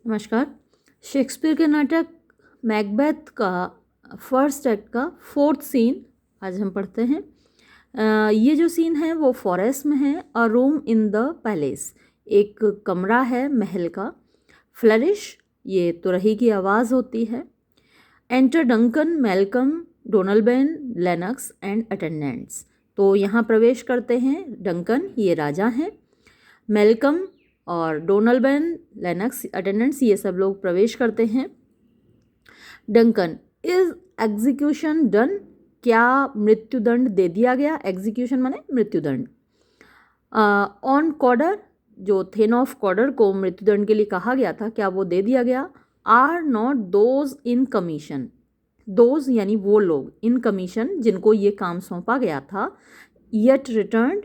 नमस्कार। शेक्सपियर के नाटक मैकबेथ का फर्स्ट एक्ट का फोर्थ सीन आज हम पढ़ते हैं। ये जो सीन है वो फॉरेस्ट में है। अ रूम इन द पैलेस, एक कमरा है महल का। फ्लरिश, ये तुरही की आवाज़ होती है। Enter Duncan, Malcolm, Donalbain, Lennox and attendants. तो यहाँ प्रवेश करते हैं डंकन, ये राजा हैं। मेलकम और डोनल्बेन, लेनक्स, अटेंडेंट्स, ये सब लोग प्रवेश करते हैं। Duncan, is execution done? क्या मृत्युदंड दे दिया गया? एग्जीक्यूशन माने मृत्युदंड। ऑन कॉर्डर, जो थेन ऑफ कॉर्डर को मृत्युदंड के लिए कहा गया था, क्या वो दे दिया गया? Are not those in commission, those यानी वो लोग, इन कमीशन जिनको ये काम सौंपा गया था, येट रिटर्न्ड,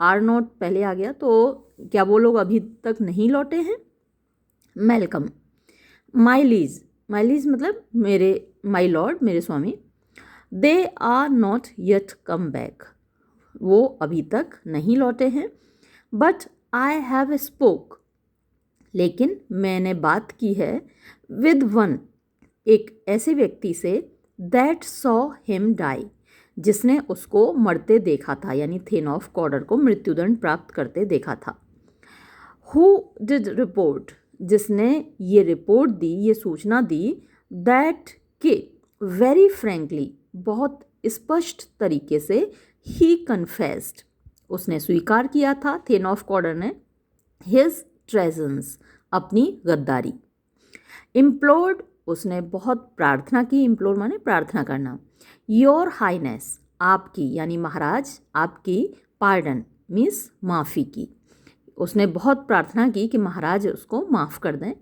आर नॉट पहले आ गया, तो क्या वो लोग अभी तक नहीं लौटे हैं? Malcolm, my liege, my liege मतलब मेरे, माई लॉर्ड, मेरे स्वामी। They are not yet come back, वो अभी तक नहीं लौटे हैं। बट आई हैव स्पोक, लेकिन मैंने बात की है। विद वन, एक ऐसे व्यक्ति से, दैट सॉ हिम डाई, जिसने उसको मरते देखा था, यानी थेन ऑफ कॉर्डर को मृत्युदंड प्राप्त करते देखा था। हु डिड रिपोर्ट, जिसने ये रिपोर्ट दी, ये सूचना दी। दैट के, वेरी फ्रेंकली, बहुत स्पष्ट तरीके से, ही कन्फेस्ड, उसने स्वीकार किया था, थेन ऑफ कॉर्डर ने, हिज ट्रेजन्स, अपनी गद्दारी। इम्प्लोर्ड, उसने बहुत प्रार्थना की, इम्प्लोर माने प्रार्थना करना। योर हाइनेस, आपकी यानी महाराज, आपकी। पार्डन मीन्स माफ़ी की, उसने बहुत प्रार्थना की कि महाराज उसको माफ़ कर दें।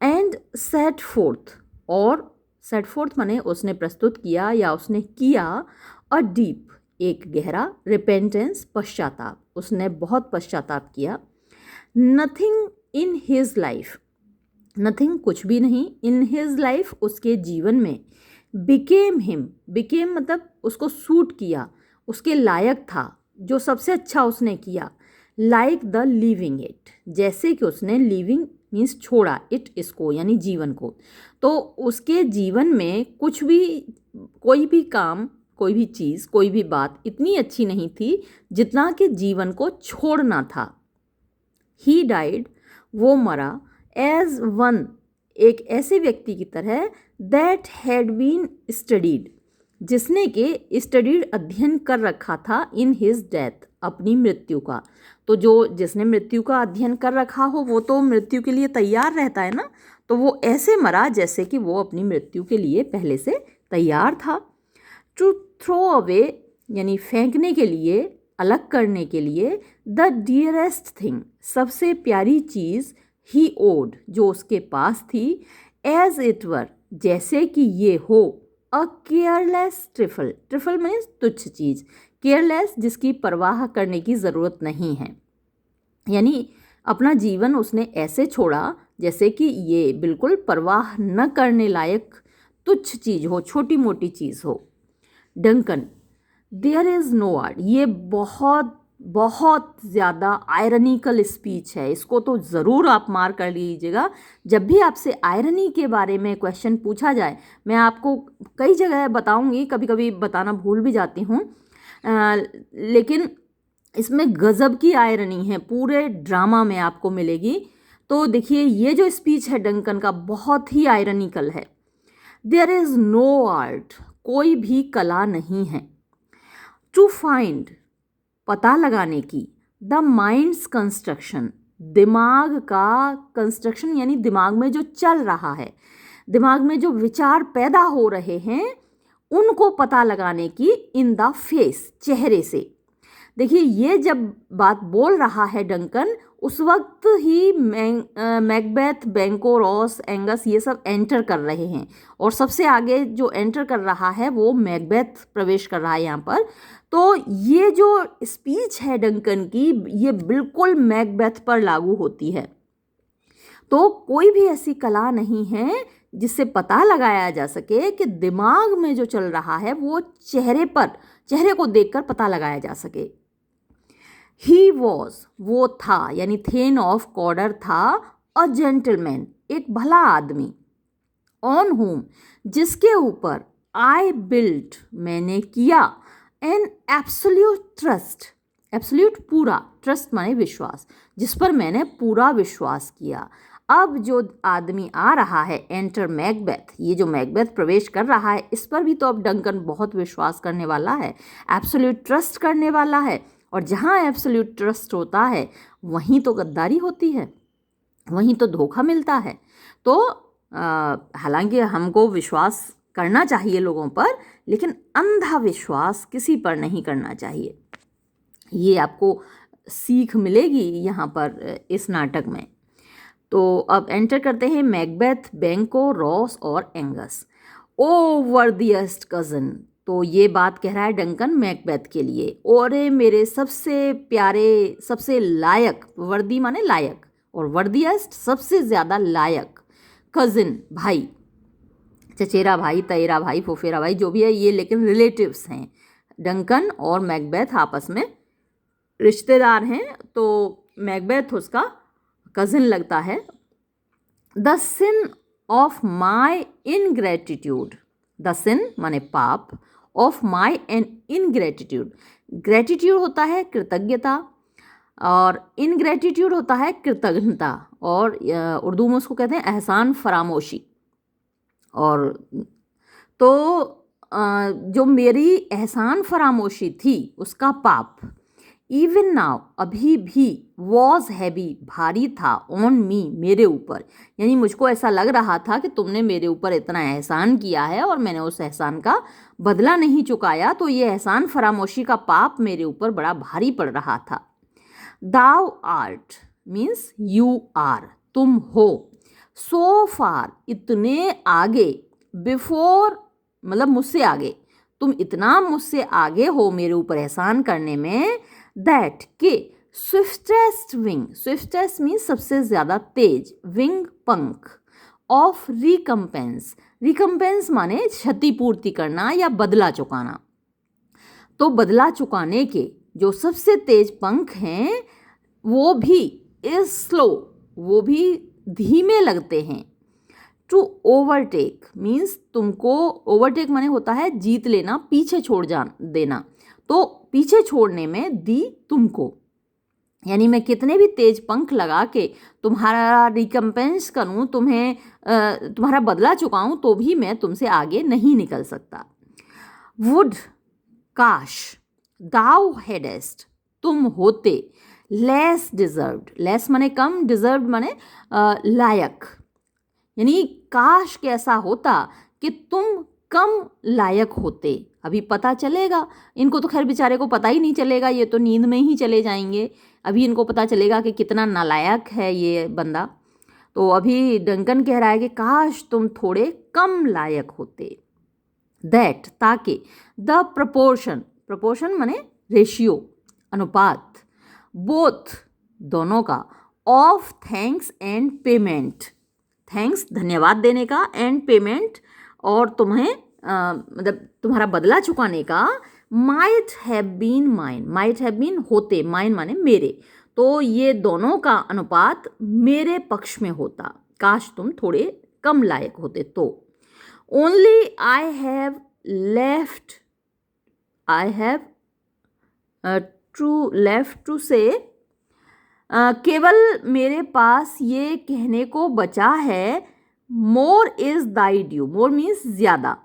एंड सेट फोर्थ, और सेट फोर्थ माने उसने प्रस्तुत किया या उसने किया। अ डीप, एक गहरा। रिपेंटेंस, पश्चाताप, उसने बहुत पश्चाताप किया। Nothing in his life, nothing कुछ भी नहीं, इन हिज लाइफ उसके जीवन में। बिकेम हिम, बिकेम मतलब उसको सूट किया, उसके लायक था, जो सबसे अच्छा उसने किया। लाइक द लिविंग इट, जैसे कि उसने, लिविंग मीन्स छोड़ा, इट इसको यानी जीवन को। तो उसके जीवन में कुछ भी, कोई भी काम, कोई भी चीज़, कोई भी बात इतनी अच्छी नहीं थी जितना कि जीवन को छोड़ना था। ही डाइड, वो मरा। एज वन, एक ऐसे व्यक्ति की तरह। दैट हैड बीन स्टडीड, जिसने के स्टडीड, अध्ययन कर रखा था। इन हिज डेथ, अपनी मृत्यु का। तो जो जिसने मृत्यु का अध्ययन कर रखा हो वो तो मृत्यु के लिए तैयार रहता है ना, तो वो ऐसे मरा जैसे कि वो अपनी मृत्यु के लिए पहले से तैयार था। टू थ्रो अवे, यानी फेंकने के लिए, अलग करने के लिए। द डियरेस्ट थिंग, सबसे प्यारी चीज़। ही ओड, जो उसके पास थी। एज इट वर, जैसे कि ये हो। A careless trifle, trifle means तुच्छ चीज़। केयरलेस, जिसकी परवाह करने की ज़रूरत नहीं है, यानी अपना जीवन उसने ऐसे छोड़ा जैसे कि ये बिल्कुल परवाह न करने लायक तुच्छ चीज़ हो, छोटी मोटी चीज़ हो। Duncan, there is no art, ये बहुत बहुत ज़्यादा आयरनिकल स्पीच है, इसको तो ज़रूर आप मार कर लीजिएगा। जब भी आपसे आयरनी के बारे में क्वेश्चन पूछा जाए, मैं आपको कई जगह बताऊंगी, कभी कभी बताना भूल भी जाती हूँ, लेकिन इसमें गज़ब की आयरनी है, पूरे ड्रामा में आपको मिलेगी। तो देखिए, ये जो स्पीच है डंकन का, बहुत ही आयरनिकल है। देयर इज़ नो आर्ट, कोई भी कला नहीं है। टू फाइंड, पता लगाने की। द माइंड्स कंस्ट्रक्शन, दिमाग का कंस्ट्रक्शन, यानी दिमाग में जो चल रहा है, दिमाग में जो विचार पैदा हो रहे हैं, उनको पता लगाने की। इन द फेस, चेहरे से। देखिए, ये जब बात बोल रहा है डंकन, उस वक्त ही मैकबेथ, बैंको, रॉस, एंगस, ये सब एंटर कर रहे हैं, और सबसे आगे जो एंटर कर रहा है वो मैकबेथ प्रवेश कर रहा है यहाँ पर। तो ये जो स्पीच है डंकन की, ये बिल्कुल मैकबेथ पर लागू होती है। तो कोई भी ऐसी कला नहीं है जिससे पता लगाया जा सके कि दिमाग में जो चल रहा है वो चेहरे पर, चेहरे को देखकर पता लगाया जा सके। ही वॉज, वो था, यानी थेन ऑफ कॉर्डर था। अ जेंटलमैन, एक भला आदमी, ऑन होम जिसके ऊपर आई बिल्ट मैंने किया, एन एब्सोल्यूट ट्रस्ट, एब्सोल्यूट पूरा, ट्रस्ट माने विश्वास, जिस पर मैंने पूरा विश्वास किया। अब जो आदमी आ रहा है, एंटर मैकबेथ, ये जो मैकबेथ प्रवेश कर रहा है, इस पर भी तो अब डंकन बहुत विश्वास करने वाला है, एब्सोल्यूट ट्रस्ट करने वाला है। और जहाँ एब्सोल्यूट ट्रस्ट होता है वहीं तो गद्दारी होती है, वहीं तो धोखा मिलता है। तो हालांकि हमको विश्वास करना चाहिए लोगों पर, लेकिन अंधा विश्वास किसी पर नहीं करना चाहिए। ये आपको सीख मिलेगी यहाँ पर इस नाटक में। तो अब एंटर करते हैं मैकबेथ, बैंको, रॉस और एंगस। ओ वर्दिएस्ट कज़न, तो ये बात कह रहा है डंकन मैकबेथ के लिए। और मेरे सबसे प्यारे, सबसे लायक, वर्दी माने लायक, और वर्दिएस्ट सबसे ज़्यादा लायक, कज़न भाई, चचेरा भाई, तैरा भाई, फुफेरा भाई, जो भी है ये, लेकिन रिलेटिव्स हैं। डंकन और मैकबेथ आपस में रिश्तेदार हैं, तो मैकबेथ उसका कज़न लगता है। The sin of my ingratitude, the sin माने पाप, of my an ingratitude, gratitude होता है कृतज्ञता और इनग्रेटिट्यूड होता है कृतज्ञता, और उर्दू में उसको कहते हैं एहसान फरामोशी। और तो जो मेरी एहसान फरामोशी थी उसका पाप, इवन नाउ अभी भी, वॉज हैवी भारी था, ऑन मी मेरे ऊपर, यानी मुझको ऐसा लग रहा था कि तुमने मेरे ऊपर इतना एहसान किया है और मैंने उस एहसान का बदला नहीं चुकाया, तो ये एहसान फरामोशी का पाप मेरे ऊपर बड़ा भारी पड़ रहा था। Thou art means you are, तुम हो, सो फार इतने आगे, बिफोर मतलब मुझसे आगे, तुम इतना मुझसे आगे हो मेरे ऊपर एहसान करने में, दैट के स्विफ्टेस्ट विंग, स्विफ्टेस्ट मीन्स सबसे ज़्यादा तेज, विंग पंख, ऑफ रिकम्पेंस, रिकम्पेंस माने क्षतिपूर्ति करना या बदला चुकाना, तो बदला चुकाने के जो सबसे तेज पंख हैं वो भी इज स्लो, वो भी धीमे लगते हैं। टू ओवरटेक मीन्स तुमको, ओवरटेक माने होता है जीत लेना, पीछे छोड़ देना, तो पीछे छोड़ने में दी तुमको, यानी मैं कितने भी तेज पंख लगा के तुम्हारा रिकम्पेंस करूं, तुम्हें तुम्हारा बदला चुकाऊं, तो भी मैं तुमसे आगे नहीं निकल सकता। वुड काश, दाउ हेडेस्ट तुम होते, लेस डिजर्व्ड, लेस माने कम, डिजर्व्ड माने लायक, यानी काश कैसा होता कि तुम कम लायक होते। अभी पता चलेगा इनको, तो खैर बेचारे को पता ही नहीं चलेगा, ये तो नींद में ही चले जाएंगे, अभी इनको पता चलेगा कि कितना नालायक है ये बंदा। तो अभी डंकन कह रहा है कि काश तुम थोड़े कम लायक होते। दैट ताकि, द प्रपोर्शन, प्रपोर्शन माने रेशियो, अनुपात, बोथ दोनों का, of thanks and payment, thanks धन्यवाद देने का, एंड पेमेंट और तुम्हें मतलब तुम्हारा बदला चुकाने का, might have been mine, might have been होते, माइन माने मेरे, तो ये दोनों का अनुपात मेरे पक्ष में होता, काश तुम थोड़े कम लायक होते तो। Only I have left, I have left to say, केवल मेरे पास ये कहने को बचा है, more is thy due, more means ज़्यादा,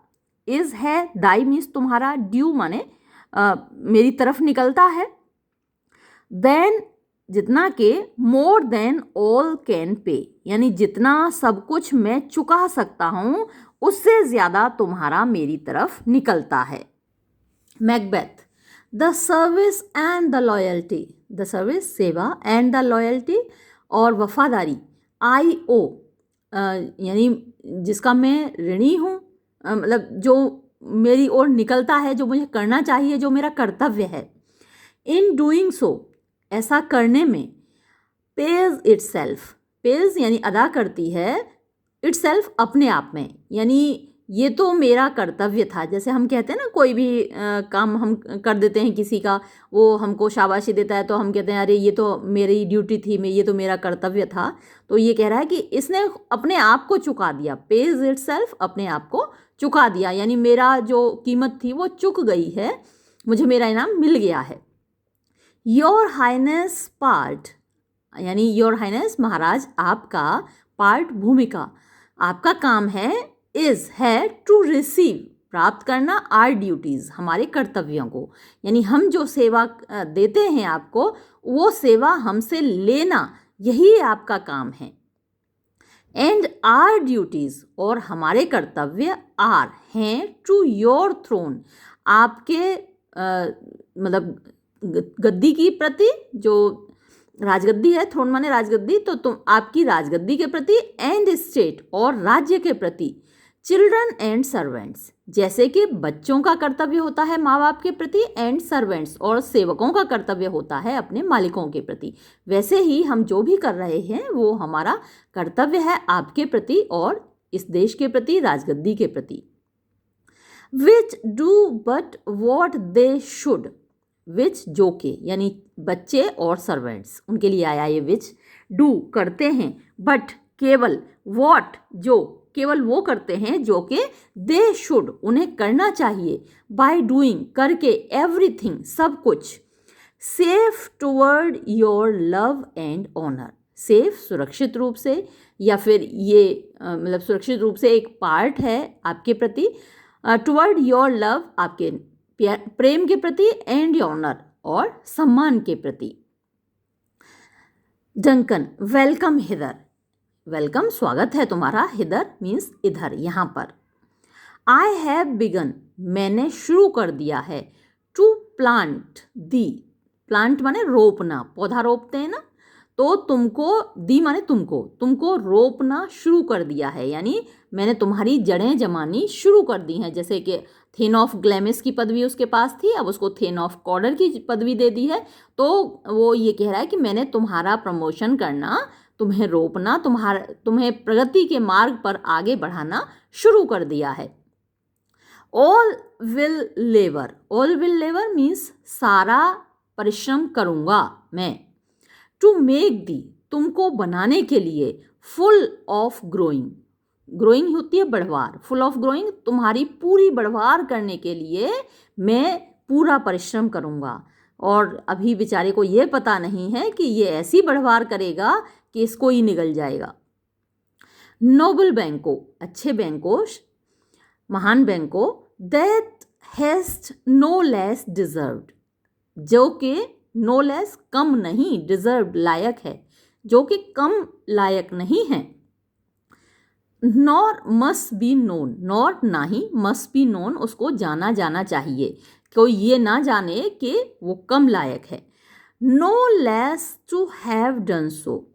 इज है, दाई मीन्स तुम्हारा, ड्यू माने मेरी तरफ निकलता है, देन जितना के, more than all can pay, यानी जितना सब कुछ मैं चुका सकता हूँ उससे ज़्यादा तुम्हारा मेरी तरफ निकलता है। Macbeth, the service and the loyalty, the service सेवा, एंड द लॉयल्टी और वफादारी, आई ओ यानी जिसका मैं ऋणी हूँ, मतलब जो मेरी ओर निकलता है, जो मुझे करना चाहिए, जो मेरा कर्तव्य है। इन डूइंग सो, ऐसा करने में, पेज इटसेल्फ, पेज यानी अदा करती है, इटसेल्फ अपने आप में, यानी ये तो मेरा कर्तव्य था। जैसे हम कहते हैं ना, कोई भी काम हम कर देते हैं किसी का, वो हमको शाबाशी देता है तो हम कहते हैं अरे ये तो मेरी ड्यूटी थी, ये तो मेरा कर्तव्य था। तो ये कह रहा है कि इसने अपने आप को चुका दिया, पेज इटसेल्फ, अपने आप को चुका दिया, यानी मेरा जो कीमत थी वो चुक गई है, मुझे मेरा इनाम मिल गया है। योर हाइनेस पार्ट, यानी योर हाइनेस महाराज आपका, पार्ट भूमिका, आपका काम है, इज है, टू रिसीव प्राप्त करना, आर ड्यूटीज़ हमारे कर्तव्यों को, यानी हम जो सेवा देते हैं आपको, वो सेवा हमसे लेना, यही आपका काम है। एंड आर ड्यूटीज़, और हमारे कर्तव्य, आर हैं, टू योर थ्रोन, आपके मतलब गद्दी की प्रति, जो राजगद्दी है, थ्रोन माने राजगद्दी, तो तुम आपकी राजगद्दी के प्रति, एंड स्टेट, और राज्य के प्रति, चिल्ड्रन एंड सर्वेंट्स, जैसे कि बच्चों का कर्तव्य होता है माँ बाप के प्रति, एंड सर्वेंट्स, और सेवकों का कर्तव्य होता है अपने मालिकों के प्रति, वैसे ही हम जो भी कर रहे हैं वो हमारा कर्तव्य है आपके प्रति और इस देश के प्रति, राजगद्दी के प्रति। Which do but what they should, which जो के, यानी बच्चे और सर्वेंट्स, उनके लिए आया ये विच। डू करते हैं, बट केवल, वॉट जो, केवल वो करते हैं जो कि दे शुड उन्हें करना चाहिए, बाय डूइंग करके, एवरीथिंग सब कुछ, safe toward your love and honour, safe सुरक्षित रूप से, या फिर ये मतलब सुरक्षित रूप से एक पार्ट है आपके प्रति, टुवर्ड योर लव आपके प्रेम के प्रति, एंड ऑनर और सम्मान के प्रति। डंकन, वेलकम हिदर, वेलकम स्वागत है तुम्हारा, हिदर मीन्स इधर, यहाँ पर। आई हैव बिगन, मैंने शुरू कर दिया है, टू प्लांट दी, प्लांट माने रोपना, पौधा रोपते हैं ना, तो तुमको, दी माने तुमको रोपना शुरू कर दिया है, यानी मैंने तुम्हारी जड़ें जमानी शुरू कर दी हैं। जैसे कि थेन ऑफ ग्लैमिस की पदवी उसके पास थी, अब उसको थेन ऑफ कॉर्डर की पदवी दे दी है, तो वो ये कह रहा है कि मैंने तुम्हारा प्रमोशन करना, तुम्हें रोपना, तुम्हें प्रगति के मार्ग पर आगे बढ़ाना शुरू कर दिया है। All will labour, all will labour means सारा परिश्रम करूँगा मैं, टू मेक दी, तुमको बनाने के लिए, फुल ऑफ ग्रोइंग, ग्रोइंग होती है बढ़वार, फुल ऑफ ग्रोइंग, तुम्हारी पूरी बढ़वार करने के लिए मैं पूरा परिश्रम करूँगा। और अभी बेचारे को ये पता नहीं है कि ये ऐसी बढ़वार करेगा कि इसको ही निगल जाएगा। नोबल बैंको, अच्छे बैंकोश, महान Banquo, that hast no less deserved, जो कि नो लेस कम नहीं, डिजर्व्ड लायक है, जो कि कम लायक नहीं है। Nor must be known, nor ना ही, मस्ट बी नोन उसको जाना जाना चाहिए, कोई ये ना जाने कि वो कम लायक है। No less to have done so,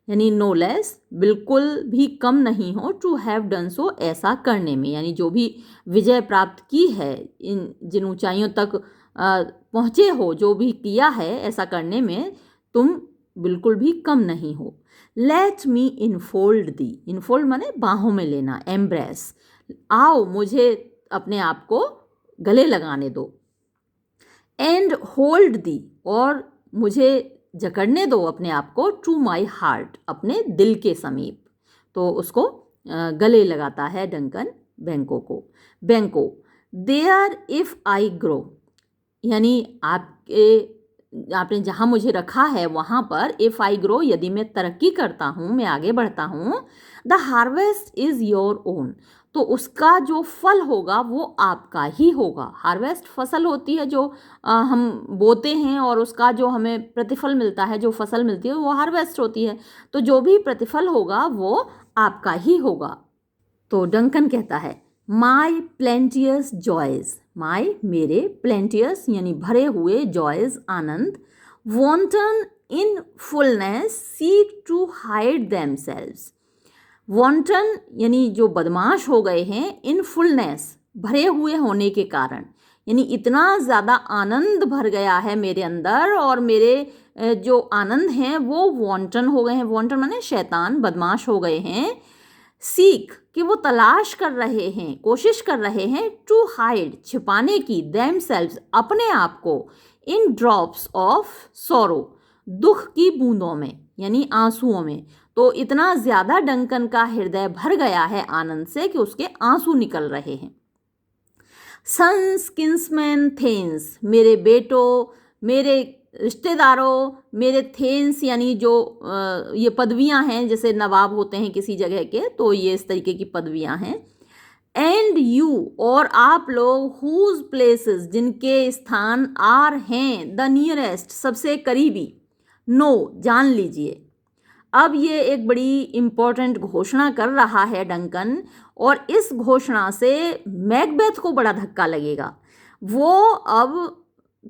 यानी नो लेस बिल्कुल भी कम नहीं हो, टू हैव डन सो ऐसा करने में, यानी जो भी विजय प्राप्त की है, इन जिन ऊंचाइयों तक पहुँचे हो, जो भी किया है ऐसा करने में, तुम बिल्कुल भी कम नहीं हो। लेट मी इनफोल्ड दी, इनफोल्ड माने बाहों में लेना, एम्ब्रेस, आओ मुझे अपने आप को गले लगाने दो। एंड होल्ड दी, और मुझे जकड़ने दो अपने आप को, टू माई हार्ट, अपने दिल के समीप, तो उसको गले लगाता है डंकन बैंको को। बैंको, देयर इफ़ आई ग्रो, यानी आपने जहाँ मुझे रखा है वहाँ पर, इफ़ आई ग्रो, यदि मैं तरक्की करता हूँ, मैं आगे बढ़ता हूँ, the harvest is your own, तो उसका जो फल होगा वो आपका ही होगा। हार्वेस्ट फसल होती है जो हम बोते हैं, और उसका जो हमें प्रतिफल मिलता है, जो फसल मिलती है वो हार्वेस्ट होती है, तो जो भी प्रतिफल होगा वो आपका ही होगा। तो डंकन कहता है, माई प्लेंटियस जॉयज़, माई मेरे, प्लेंटियस यानी भरे हुए, जॉयज़ आनंद, wanton in fullness seek to hide themselves, wanton यानी जो बदमाश हो गए हैं, इन फुलनेस भरे हुए होने के कारण, यानी इतना ज़्यादा आनंद भर गया है मेरे अंदर, और मेरे जो आनंद हैं वो वॉन्टन हो गए हैं, वॉन्टन माने शैतान, बदमाश हो गए हैं, सीख कि वो तलाश कर रहे हैं, कोशिश कर रहे हैं, टू हाइड छिपाने की, देमसेल्व्स अपने आप को, इन ड्रॉप्स ऑफ सॉरो दुख की बूंदों में यानी आंसुओं में। तो इतना ज़्यादा डंकन का हृदय भर गया है आनंद से कि उसके आंसू निकल रहे हैं। सन्स किन्समैन थेन्स, मेरे बेटों, मेरे रिश्तेदारों, मेरे थेन्स यानी जो ये पदवियां हैं, जैसे नवाब होते हैं किसी जगह के, तो ये इस तरीके की पदवियां हैं। एंड यू, और आप लोग, हुज प्लेसेस, जिनके स्थान, आर हैं, द नियरेस्ट, सबसे करीबी, नो, जान लीजिए। अब ये एक बड़ी इम्पोर्टेंट घोषणा कर रहा है डंकन, और इस घोषणा से मैकबेथ को बड़ा धक्का लगेगा। वो अब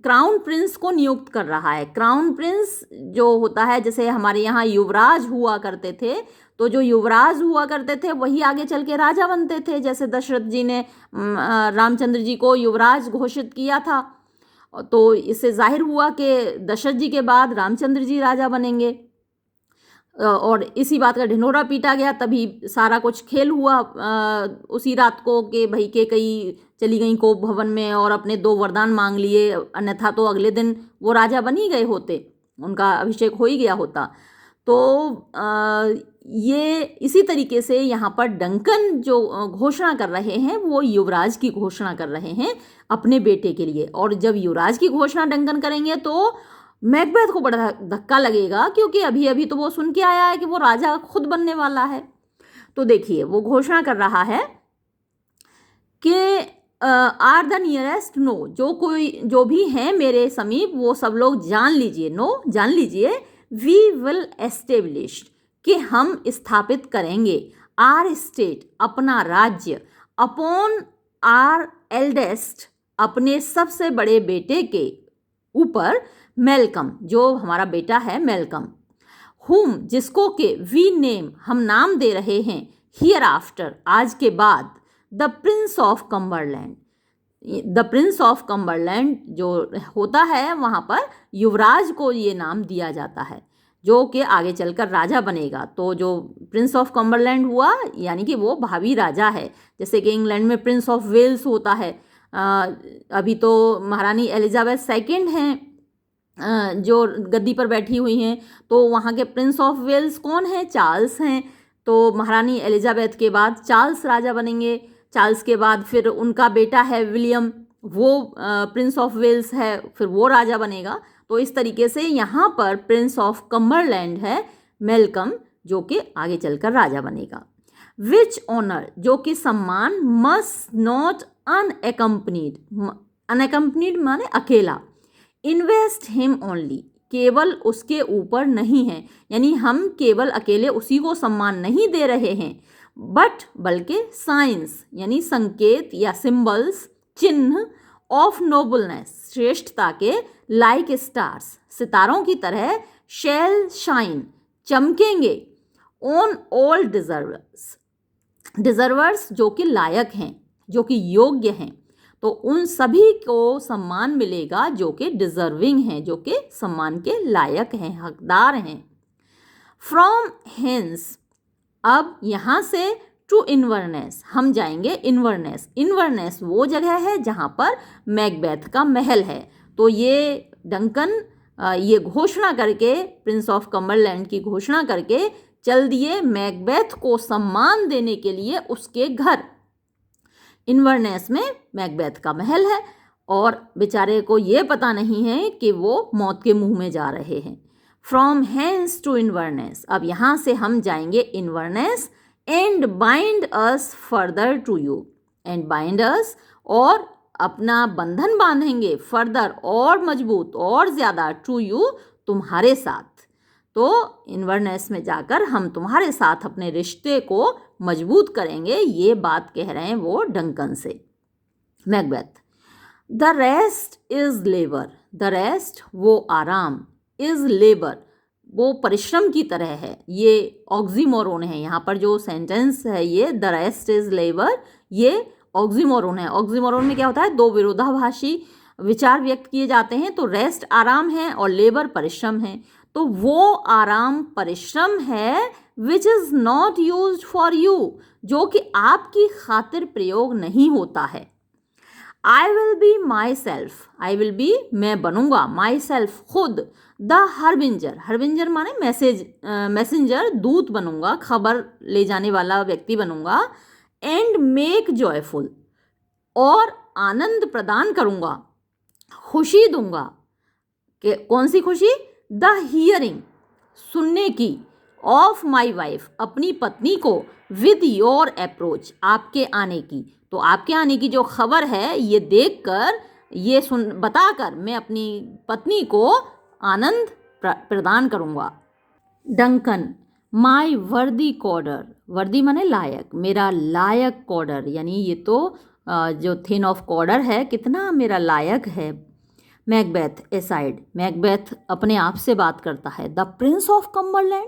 क्राउन प्रिंस को नियुक्त कर रहा है। क्राउन प्रिंस जो होता है, जैसे हमारे यहाँ युवराज हुआ करते थे, तो जो युवराज हुआ करते थे वही आगे चल के राजा बनते थे। जैसे दशरथ जी ने रामचंद्र जी को युवराज घोषित किया था, तो इससे जाहिर हुआ कि दशरथ जी के बाद रामचंद्र जी राजा बनेंगे, और इसी बात का ढिंढोरा पीटा गया। तभी सारा कुछ खेल हुआ उसी रात को कि भाई के कई चली गई कोप भवन में और अपने 2 वरदान मांग लिए, अन्यथा तो अगले दिन वो राजा बन ही गए होते, उनका अभिषेक हो ही गया होता। तो ये इसी तरीके से यहाँ पर डंकन जो घोषणा कर रहे हैं वो युवराज की घोषणा कर रहे हैं अपने बेटे के लिए। और जब युवराज की घोषणा डंकन करेंगे तो मैकबेथ को बड़ा धक्का लगेगा, क्योंकि अभी अभी तो वो सुन के आया है कि वो राजा खुद बनने वाला है। तो देखिए वो घोषणा कर रहा है कि आर द नियरेस्ट, नो, जो भी हैं मेरे समीप वो सब लोग जान लीजिए, नो, जान लीजिए, वी विल एस्टेब्लिश, कि हम स्थापित करेंगे, आर स्टेट, अपना राज्य, अपॉन आर एल्डेस्ट, अपने सबसे बड़े बेटे के ऊपर, मेलकम, जो हमारा बेटा है मेलकम, हुम, जिसको के वी नेम, हम नाम दे रहे हैं, हियर आफ्टर, आज के बाद, the Prince of Cumberland. The Prince of Cumberland जो होता है वहाँ पर युवराज को ये नाम दिया जाता है, जो कि आगे चलकर राजा बनेगा। तो जो प्रिंस ऑफ कम्बरलैंड हुआ यानी कि वो भावी राजा है। जैसे कि इंग्लैंड में प्रिंस ऑफ वेल्स होता है, अभी तो महारानी एलिजाबेथ सेकंड हैं जो गद्दी पर बैठी हुई हैं, तो वहाँ के प्रिंस ऑफ वेल्स कौन है? चार्ल्स हैं। तो महारानी एलिजाबेथ के बाद चार्ल्स राजा बनेंगे। चार्ल्स के बाद फिर उनका बेटा है विलियम, वो प्रिंस ऑफ वेल्स है, फिर वो राजा बनेगा। तो इस तरीके से यहाँ पर प्रिंस ऑफ कम्बरलैंड है मेलकम, जो कि आगे चलकर राजा बनेगा। विच ऑनर, जो कि सम्मान, मस्ट नॉट अनएकम्पनीड, अनएकम्पनीड माने अकेला, इन्वेस्ट हिम ओनली, केवल उसके ऊपर नहीं है, यानी हम केवल अकेले उसी को सम्मान नहीं दे रहे हैं, बट बल्कि साइंस यानी संकेत या सिंबल्स, चिन्ह, ऑफ नोबलनेस, श्रेष्ठता के, लाइक स्टार्स, सितारों की तरह, शैल शाइन, चमकेंगे, ऑन ऑल डिजर्वर्स, डिजर्वर्स जो कि लायक हैं, जो कि योग्य हैं, तो उन सभी को सम्मान मिलेगा जो कि डिजर्विंग हैं, जो कि सम्मान के लायक हैं, हकदार हैं। फ्रॉम हेंस, अब यहाँ से टू इन्वर्नेस, हम जाएंगे इन्वर्नेस। इन्वर्नेस वो जगह है जहाँ पर मैकबेथ का महल है। तो ये डंकन ये घोषणा करके, प्रिंस ऑफ कम्बरलैंड की घोषणा करके चल दिए मैकबेथ को सम्मान देने के लिए उसके घर। इन्वर्नेस में मैकबेथ का महल है और बेचारे को ये पता नहीं है कि वो मौत के मुंह में जा रहे हैं। फ्रॉम हेंस टू इन्वर्नेस, अब यहाँ से हम जाएंगे Inverness, and bind us further to you, and bind us, और अपना बंधन बांधेंगे, फर्दर और मजबूत और ज़्यादा, टू यू तुम्हारे साथ। तो इन्वर्नेस में जाकर हम तुम्हारे साथ अपने रिश्ते को मजबूत करेंगे, ये बात कह रहे हैं वो डंकन से, Macbeth. The rest is labour, the rest वो आराम, इज़ लेबर वो परिश्रम की तरह है। ये ऑक्सीमोरोन है, यहाँ पर जो सेंटेंस है ये द रेस्ट इज़ लेबर, ये ऑक्सीमोरोन है। ऑक्सीमोरोन में क्या होता है? दो विरोधाभासी विचार व्यक्त किए जाते हैं। तो रेस्ट आराम है और लेबर परिश्रम है। तो वो आराम परिश्रम है which is not used for you, जो कि आपकी खातिर प्रयोग नहीं होता है। I will be my self, I will be मैं बनूंगा, माई सेल्फ खुद, द हरबिंजर, हरबिंजर माने मैसेंजर, दूत बनूंगा, खबर ले जाने वाला व्यक्ति बनूंगा, एंड मेक जॉयफुल, और आनंद प्रदान करूंगा, खुशी दूंगा। कि कौन सी खुशी? द हियरिंग, सुनने की, ऑफ माई वाइफ, अपनी पत्नी को, विद योर अप्रोच, आपके आने की। तो आपके आने की जो खबर है ये देखकर, ये बताकर मैं अपनी पत्नी को आनंद प्रदान करूँगा। डंकन, माई वर्दी कॉर्डर, वर्दी माने लायक, मेरा लायक कॉर्डर, यानी ये तो जो थिन ऑफ कॉर्डर है कितना मेरा लायक है। मैकबेथ एसाइड, मैकबेथ अपने आप से बात करता है। द प्रिंस ऑफ कम्बरलैंड,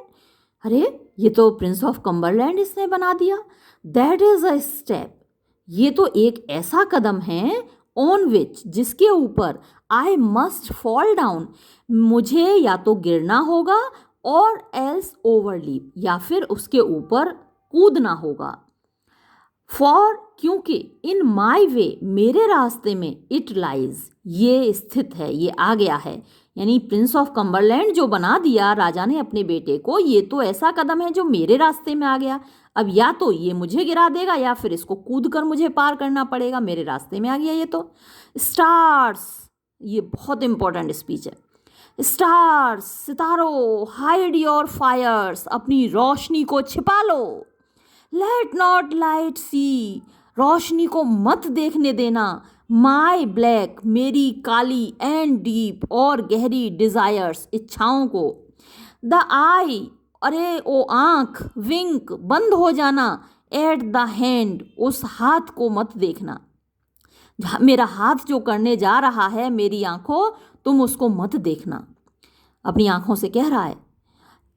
अरे ये तो प्रिंस ऑफ कम्बरलैंड इसने बना दिया। दैट इज़ अ स्टेप, ये तो एक ऐसा कदम है, ऑन विच, जिसके ऊपर, आई मस्ट फॉल डाउन, मुझे या तो गिरना होगा, और एल्स ओवरलीप, या फिर उसके ऊपर कूदना होगा। फॉर, क्योंकि, इन माई वे, मेरे रास्ते में, इट लाइज, ये स्थित है, ये आ गया है। यानी प्रिंस ऑफ कम्बरलैंड जो बना दिया राजा ने अपने बेटे को, ये तो ऐसा कदम है जो मेरे रास्ते में आ गया। अब या तो ये मुझे गिरा देगा या फिर इसको कूद कर मुझे पार करना पड़ेगा, मेरे रास्ते में आ गया ये तो। स्टार्स, ये बहुत इंपॉर्टेंट स्पीच है। स्टार्स, सितारों, हाइड योर फायर्स, अपनी रोशनी को छिपा लो। लेट नॉट लाइट सी, रोशनी को मत देखने देना। माई ब्लैक, मेरी काली, एंड डीप, और गहरी, डिज़ायर्स, इच्छाओं को। द आई, अरे ओ आँख, विंक, बंद हो जाना। एट द हैंड, उस हाथ को मत देखना, मेरा हाथ जो करने जा रहा है, मेरी आँखों, तुम उसको मत देखना। अपनी आँखों से कह रहा है।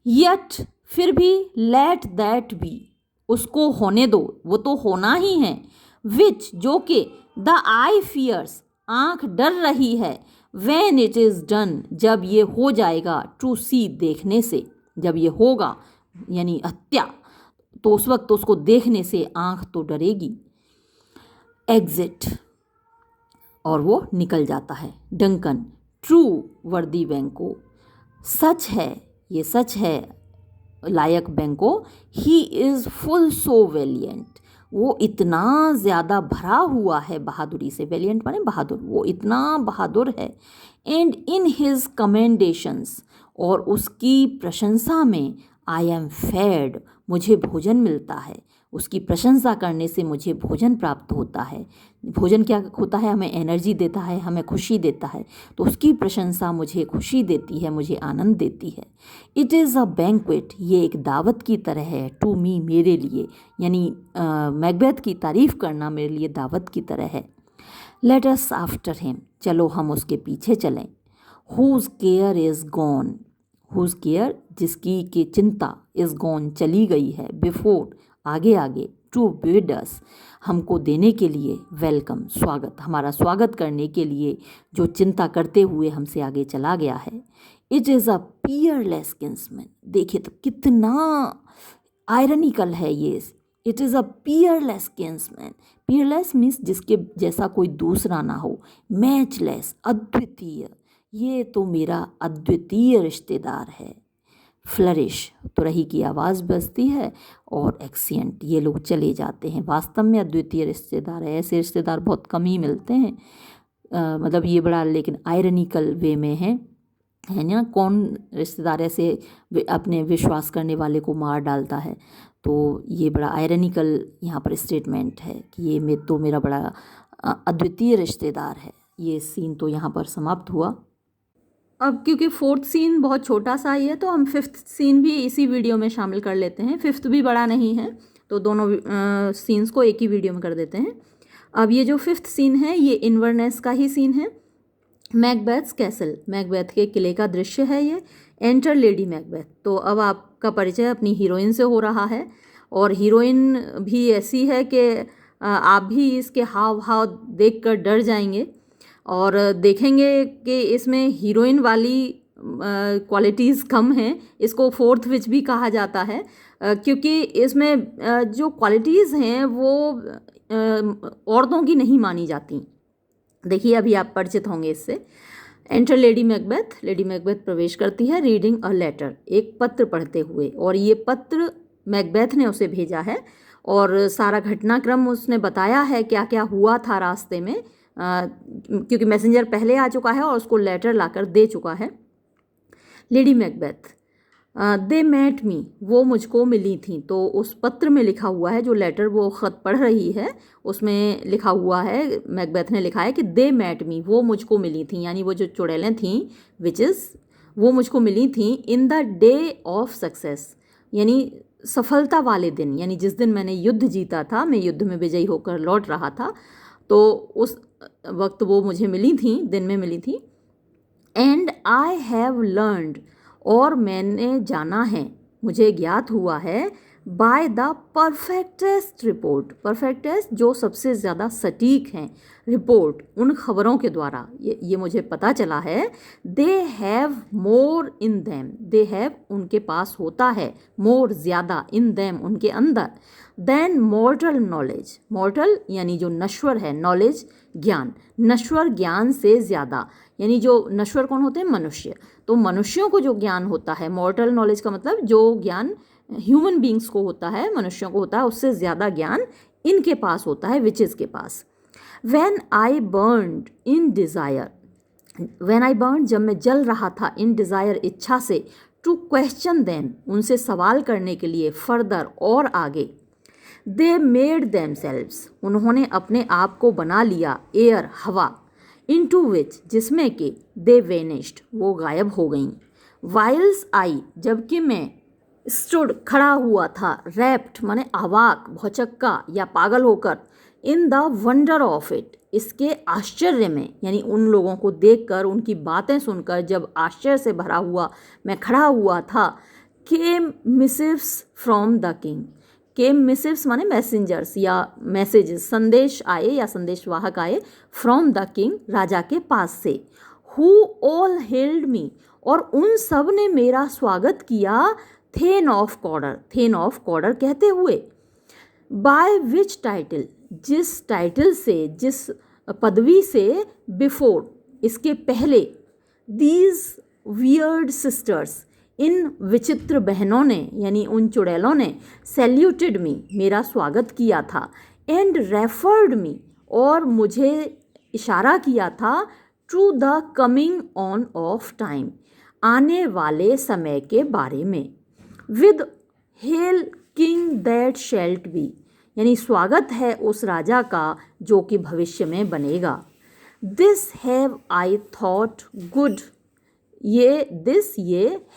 यट, फिर भी, लेट दैट बी, उसको होने दो, वो तो होना ही है। विच, जो कि, द आई फियर्स, आँख डर रही है। व्हेन इट इज़ डन, जब ये हो जाएगा। टू सी, देखने से, जब ये होगा यानी हत्या, तो उस वक्त उसको देखने से आँख तो डरेगी। एग्जिट, और वो निकल जाता है। डंकन, ट्रू, वर्दी बैंको, सच है, ये सच है लायक बैंको। He is full so valiant, वो इतना ज़्यादा भरा हुआ है बहादुरी से। वेलियंट माने बहादुर, वो इतना बहादुर है। एंड इन हिज कमेंडेशंस, और उसकी प्रशंसा में, आई एम फेड, मुझे भोजन मिलता है। उसकी प्रशंसा करने से मुझे भोजन प्राप्त होता है। भोजन क्या होता है? हमें एनर्जी देता है, हमें खुशी देता है। तो उसकी प्रशंसा मुझे खुशी देती है, मुझे आनंद देती है। इट इज़ अ बैंक्वेट, ये एक दावत की तरह है। टू मी, मेरे लिए, यानी मैकबेथ की तारीफ़ करना मेरे लिए दावत की तरह है। लेट अस आफ्टर हिम, चलो हम उसके पीछे चलें। Whose care is gone, whose care, जिसकी की चिंता, इज़ गॉन, चली गई है। बिफोर, आगे आगे। टू बिड अस, हमको देने के लिए। वेलकम, स्वागत, हमारा स्वागत करने के लिए, जो चिंता करते हुए हमसे आगे चला गया है। It is a peerless kinsman, देखिए तो कितना आयरनिकल है ये। It is a peerless kinsman, peerless means जिसके जैसा कोई दूसरा ना हो। मैचलेस, अद्वितीय, ये तो मेरा अद्वितीय रिश्तेदार है। फ्लरिश, तुरही की आवाज़ बजती है, और एक्सियंट, ये लोग चले जाते हैं। वास्तव में अद्वितीय रिश्तेदार है, ऐसे रिश्तेदार बहुत कम ही मिलते हैं। मतलब ये बड़ा लेकिन आयरनिकल वे में है ना। कौन रिश्तेदार ऐसे अपने विश्वास करने वाले को मार डालता है? तो ये बड़ा आयरनिकल यहाँ पर स्टेटमेंट है कि ये मेरा बड़ा अद्वितीय रिश्तेदार है। ये सीन तो यहाँ पर समाप्त हुआ। अब क्योंकि फोर्थ सीन बहुत छोटा सा ही है, तो हम फिफ्थ सीन भी इसी वीडियो में शामिल कर लेते हैं। फिफ्थ भी बड़ा नहीं है, तो दोनों सीन्स को एक ही वीडियो में कर देते हैं। अब ये जो फिफ्थ सीन है, ये इन्वर्नेस का ही सीन है। मैकबेथ्स कैसल, मैकबेथ के किले का दृश्य है ये। एंटर लेडी मैकबेथ, तो अब आपका परिचय अपनी हीरोइन से हो रहा है, और हीरोइन भी ऐसी है कि आप भी इसके हाव भाव देख कर डर जाएंगे, और देखेंगे कि इसमें हीरोइन वाली क्वालिटीज़ कम हैं, इसको फोर्थ विच भी कहा जाता है, क्योंकि इसमें जो क्वालिटीज़ हैं वो औरतों की नहीं मानी जाती। देखिए अभी आप परिचित होंगे इससे। Enter lady Macbeth. Lady Macbeth प्रवेश करती है, रीडिंग अ लेटर, एक पत्र पढ़ते हुए, और ये पत्र मैकबेथ ने उसे भेजा है और सारा घटनाक्रम उसने बताया है, क्या क्या हुआ था रास्ते में, क्योंकि मैसेंजर पहले आ चुका है और उसको लेटर लाकर दे चुका है। Lady Macbeth. They met me, वो मुझको मिली थी। तो उस पत्र में लिखा हुआ है, जो लेटर वो ख़त पढ़ रही है उसमें लिखा हुआ है, मैकबेथ ने लिखा है कि दे मेट मी, वो मुझको मिली थी, यानी वो जो चुड़ैलें थीं, विचेस, वो मुझको मिली थी in the day of success, यानी सफलता वाले दिन, यानी जिस दिन मैंने युद्ध जीता था, मैं युद्ध में विजयी होकर लौट रहा था, तो उस वक्त वो मुझे मिली थी, दिन में मिली थी। एंड आई हैव लर्नड, और मैंने जाना है, मुझे ज्ञात हुआ है, बाय द परफेक्टेस्ट रिपोर्ट, परफेक्टेस्ट जो सबसे ज़्यादा सटीक हैं, रिपोर्ट, उन खबरों के द्वारा ये मुझे पता चला है। They have more in them, they have उनके पास होता है, मोर ज़्यादा, इन दैम उनके अंदर, देन मॉर्टल नॉलेज, मॉर्टल यानी जो नश्वर है, नॉलेज ज्ञान, नश्वर ज्ञान से ज़्यादा, यानी जो नश्वर कौन होते हैं, मनुष्य, तो मनुष्यों को जो ज्ञान होता है, मॉर्टल नॉलेज का मतलब जो ज्ञान ह्यूमन बींग्स को होता है, मनुष्यों को होता है, उससे ज़्यादा ज्ञान इनके पास होता है, विचेस के पास। When I burned in desire, when I burn, जब मैं जल रहा था, इन डिज़ायर इच्छा से, टू क्वेश्चन देम, उनसे सवाल करने के लिए, फर्दर और आगे, दे मेड देमसेल्व्स, उन्होंने अपने आप को बना लिया, एयर हवा, इनटू विच, जिसमें कि दे वेनिश्ड, वो गायब हो गईं, वाइल्स आई, जबकि मैं, स्टूड खड़ा हुआ था, रैप्ट माने अवाक, भौचक्का या पागल होकर, in the wonder of it, इसके आश्चर्य में, यानी उन लोगों को देखकर, उनकी बातें सुनकर जब आश्चर्य से भरा हुआ मैं खड़ा हुआ था, केम मिसिव्स फ्रॉम द किंग, केम मिसिव्स माने मैसेंजर्स या मैसेजेस, संदेश आए या संदेशवाहक आए, फ्रॉम द किंग, राजा के पास से, हु ऑल हेल्ड मी, और उन सब ने मेरा स्वागत किया, थेन ऑफ कॉर्डर, थेन ऑफ कॉर्डर कहते हुए, बाय विच टाइटल, जिस टाइटल से, जिस पदवी से, बिफोर, इसके पहले, दीज वियर्ड सिस्टर्स, इन विचित्र बहनों ने, यानी उन चुड़ैलों ने, सैल्यूटेड मी, मेरा स्वागत किया था, एंड रेफर्ड मी, और मुझे इशारा किया था, to the coming on of time, आने वाले समय के बारे में, with hail king that shalt be, यानी स्वागत है उस राजा का जो कि भविष्य में बनेगा। This have I thought good, ये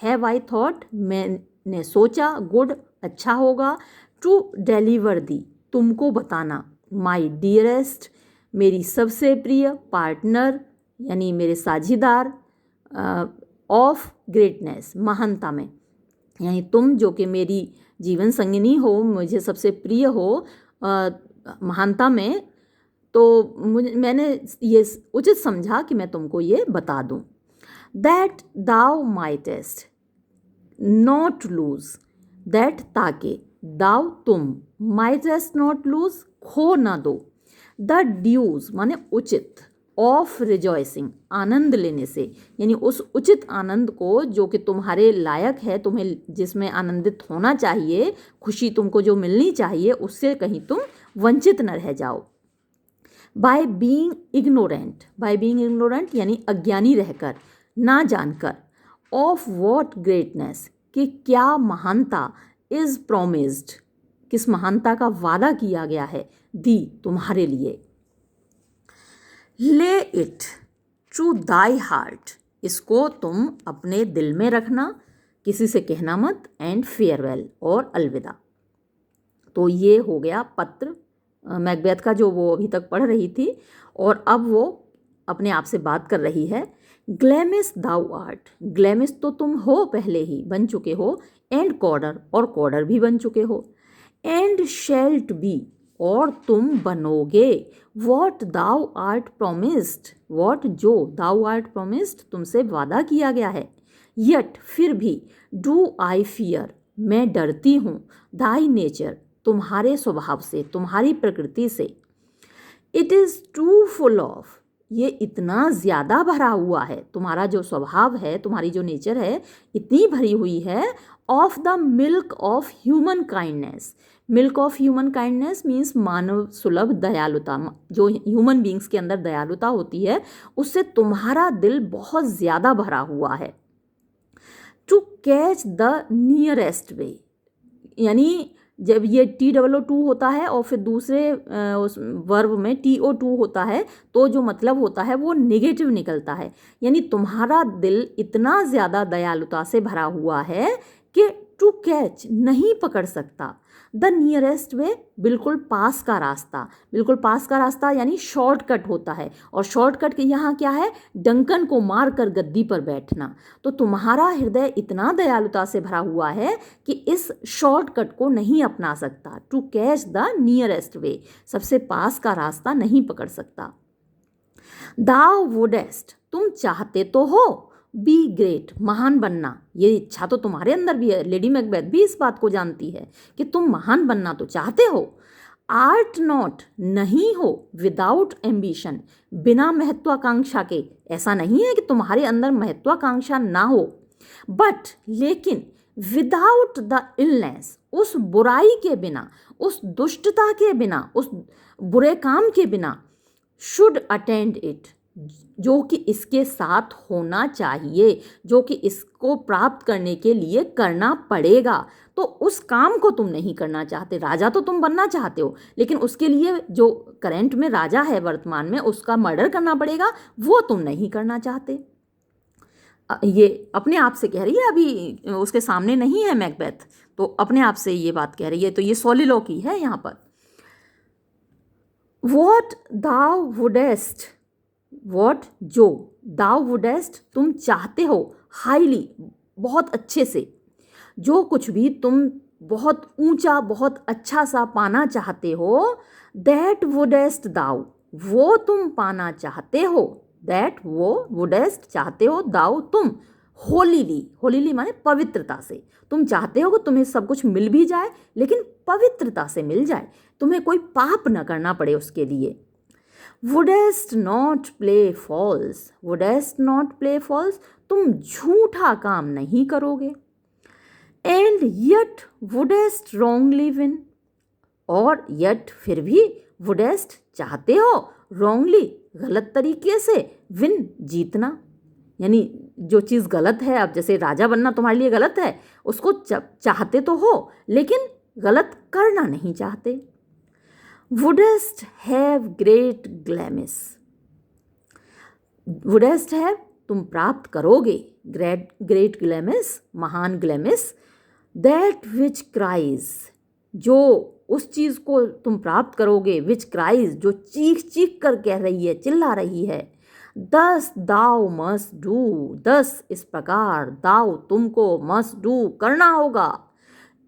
हैव आई थॉट, मैंने सोचा, गुड अच्छा होगा, टू डिलीवर दी, तुमको बताना, माई डियरेस्ट, मेरी सबसे प्रिय, पार्टनर यानी मेरे साझीदार, ऑफ ग्रेटनेस, महानता में, यानी तुम जो कि मेरी जीवन संगिनी हो, मुझे सबसे प्रिय हो महानता में, तो मैंने ये उचित समझा कि मैं तुमको ये बता दूं। That thou mightest not lose, that ताकि, दाउ तुम, माइटेस्ट नॉट लूज खो ना दो, द ड्यूज माने उचित, ऑफ रिजॉइसिंग आनंद लेने से, यानी उस उचित आनंद को जो कि तुम्हारे लायक है, तुम्हें जिसमें आनंदित होना चाहिए, खुशी तुमको जो मिलनी चाहिए, उससे कहीं तुम वंचित न रह जाओ। By being ignorant, by being ignorant यानी अज्ञानी रहकर, ना जानकर, ऑफ वॉट ग्रेटनेस, कि क्या महानता, इज प्रोमिस्ड, किस महानता का वादा किया गया है, दी तुम्हारे लिए। ले इट टू दाई हार्ट, इसको तुम अपने दिल में रखना, किसी से कहना मत, एंड फेयरवेल, और अलविदा। तो ये हो गया पत्र मैकबेथ का जो वो अभी तक पढ़ रही थी, और अब वो अपने आप से बात कर रही है। ग्लैमिस दाउ आर्ट, ग्लैमिस तो तुम हो, पहले ही बन चुके हो, एंड कॉर्डर, और कॉर्डर भी बन चुके हो, एंड शेल्ट बी, और तुम बनोगे, what thou art promised, what जो दाउ आर्ट प्रोमिस्ड तुमसे वादा किया गया है, यट फिर भी, डू आई फियर मैं डरती हूँ, दाई नेचर तुम्हारे स्वभाव से, तुम्हारी प्रकृति से, it is too full of ये इतना ज़्यादा भरा हुआ है, तुम्हारा जो स्वभाव है, तुम्हारी जो नेचर है इतनी भरी हुई है, of the milk of human kindness. Milk of human kindness means मानव सुलभ दयालुता, जो ह्यूमन बींग्स के अंदर दयालुता होती है उससे तुम्हारा दिल बहुत ज़्यादा भरा हुआ है। टू कैच द नियरेस्ट वे, यानी जब ये TOO होता है और फिर दूसरे उस वर्ब में TO2 होता है तो जो मतलब होता है वो नेगेटिव निकलता है, यानी तुम्हारा दिल इतना ज़्यादा दयालुता से भरा हुआ है कि टू कैच नहीं पकड़ सकता, द नियरेस्ट वे बिल्कुल पास का रास्ता, बिल्कुल पास का रास्ता यानी शॉर्टकट होता है, और शॉर्टकट के यहाँ क्या है, डंकन को मार कर गद्दी पर बैठना। तो तुम्हारा हृदय इतना दयालुता से भरा हुआ है कि इस शॉर्टकट को नहीं अपना सकता, टू कैच द नियरेस्ट वे सबसे पास का रास्ता नहीं पकड़ सकता। दाउ वुडेस्ट तुम चाहते तो हो, बी ग्रेट महान बनना, ये इच्छा तो तुम्हारे अंदर भी है, लेडी मैकबेथ भी इस बात को जानती है कि तुम महान बनना तो चाहते हो। आर्ट नॉट नहीं हो, विदाउट एम्बिशन बिना महत्वाकांक्षा के, ऐसा नहीं है कि तुम्हारे अंदर महत्वाकांक्षा ना हो, बट लेकिन विदाउट द इलनेस उस बुराई के बिना, उस दुष्टता के बिना, उस बुरे काम के बिना, शुड अटेंड इट जो कि इसके साथ होना चाहिए, जो कि इसको प्राप्त करने के लिए करना पड़ेगा। तो उस काम को तुम नहीं करना चाहते, राजा तो तुम बनना चाहते हो लेकिन उसके लिए जो करंट में राजा है वर्तमान में उसका मर्डर करना पड़ेगा, वो तुम नहीं करना चाहते। ये अपने आप से कह रही है, अभी उसके सामने नहीं है मैकबेथ, तो अपने आप से ये बात कह रही है, तो ये सोलिलोकी है यहाँ पर। वॉट दाउ वुडेस्ट, वॉट जो, दाउ वुडेस्ट तुम चाहते हो, हाईली बहुत अच्छे से, जो कुछ भी तुम बहुत ऊंचा बहुत अच्छा सा पाना चाहते हो, दैट वुडेस्ट दाउ वो तुम पाना चाहते हो, दैट वो वुडेस्ट चाहते हो, दाउ तुम, होलीली, होलीली माने पवित्रता से, तुम चाहते हो कि तुम्हें सब कुछ मिल भी जाए लेकिन पवित्रता से मिल जाए, तुम्हें कोई पाप न करना पड़े उसके लिए। Wouldst not play false, wouldst not play false तुम झूठा काम नहीं करोगे। And yet wouldst wrongly win, और यट फिर भी वुडेस्ट चाहते हो रॉन्गली गलत तरीके से, विन जीतना, यानी जो चीज़ गलत है, अब जैसे राजा बनना तुम्हारे लिए गलत है, उसको चाहते तो हो लेकिन गलत करना नहीं चाहते। वुडेस्ट हैव ग्रेट ग्लैमिस, वुडेस्ट हैव तुम प्राप्त करोगे, ग्रेट ग्लैमिस महान ग्लैमिस, दैट विच क्राइज जो उस चीज़ को तुम प्राप्त करोगे, विच क्राइज जो चीख चीख कर कह रही है, चिल्ला रही है, दस दाउ मस्ट डू, दस इस प्रकार, दाउ तुमको, मस्ट डू करना होगा,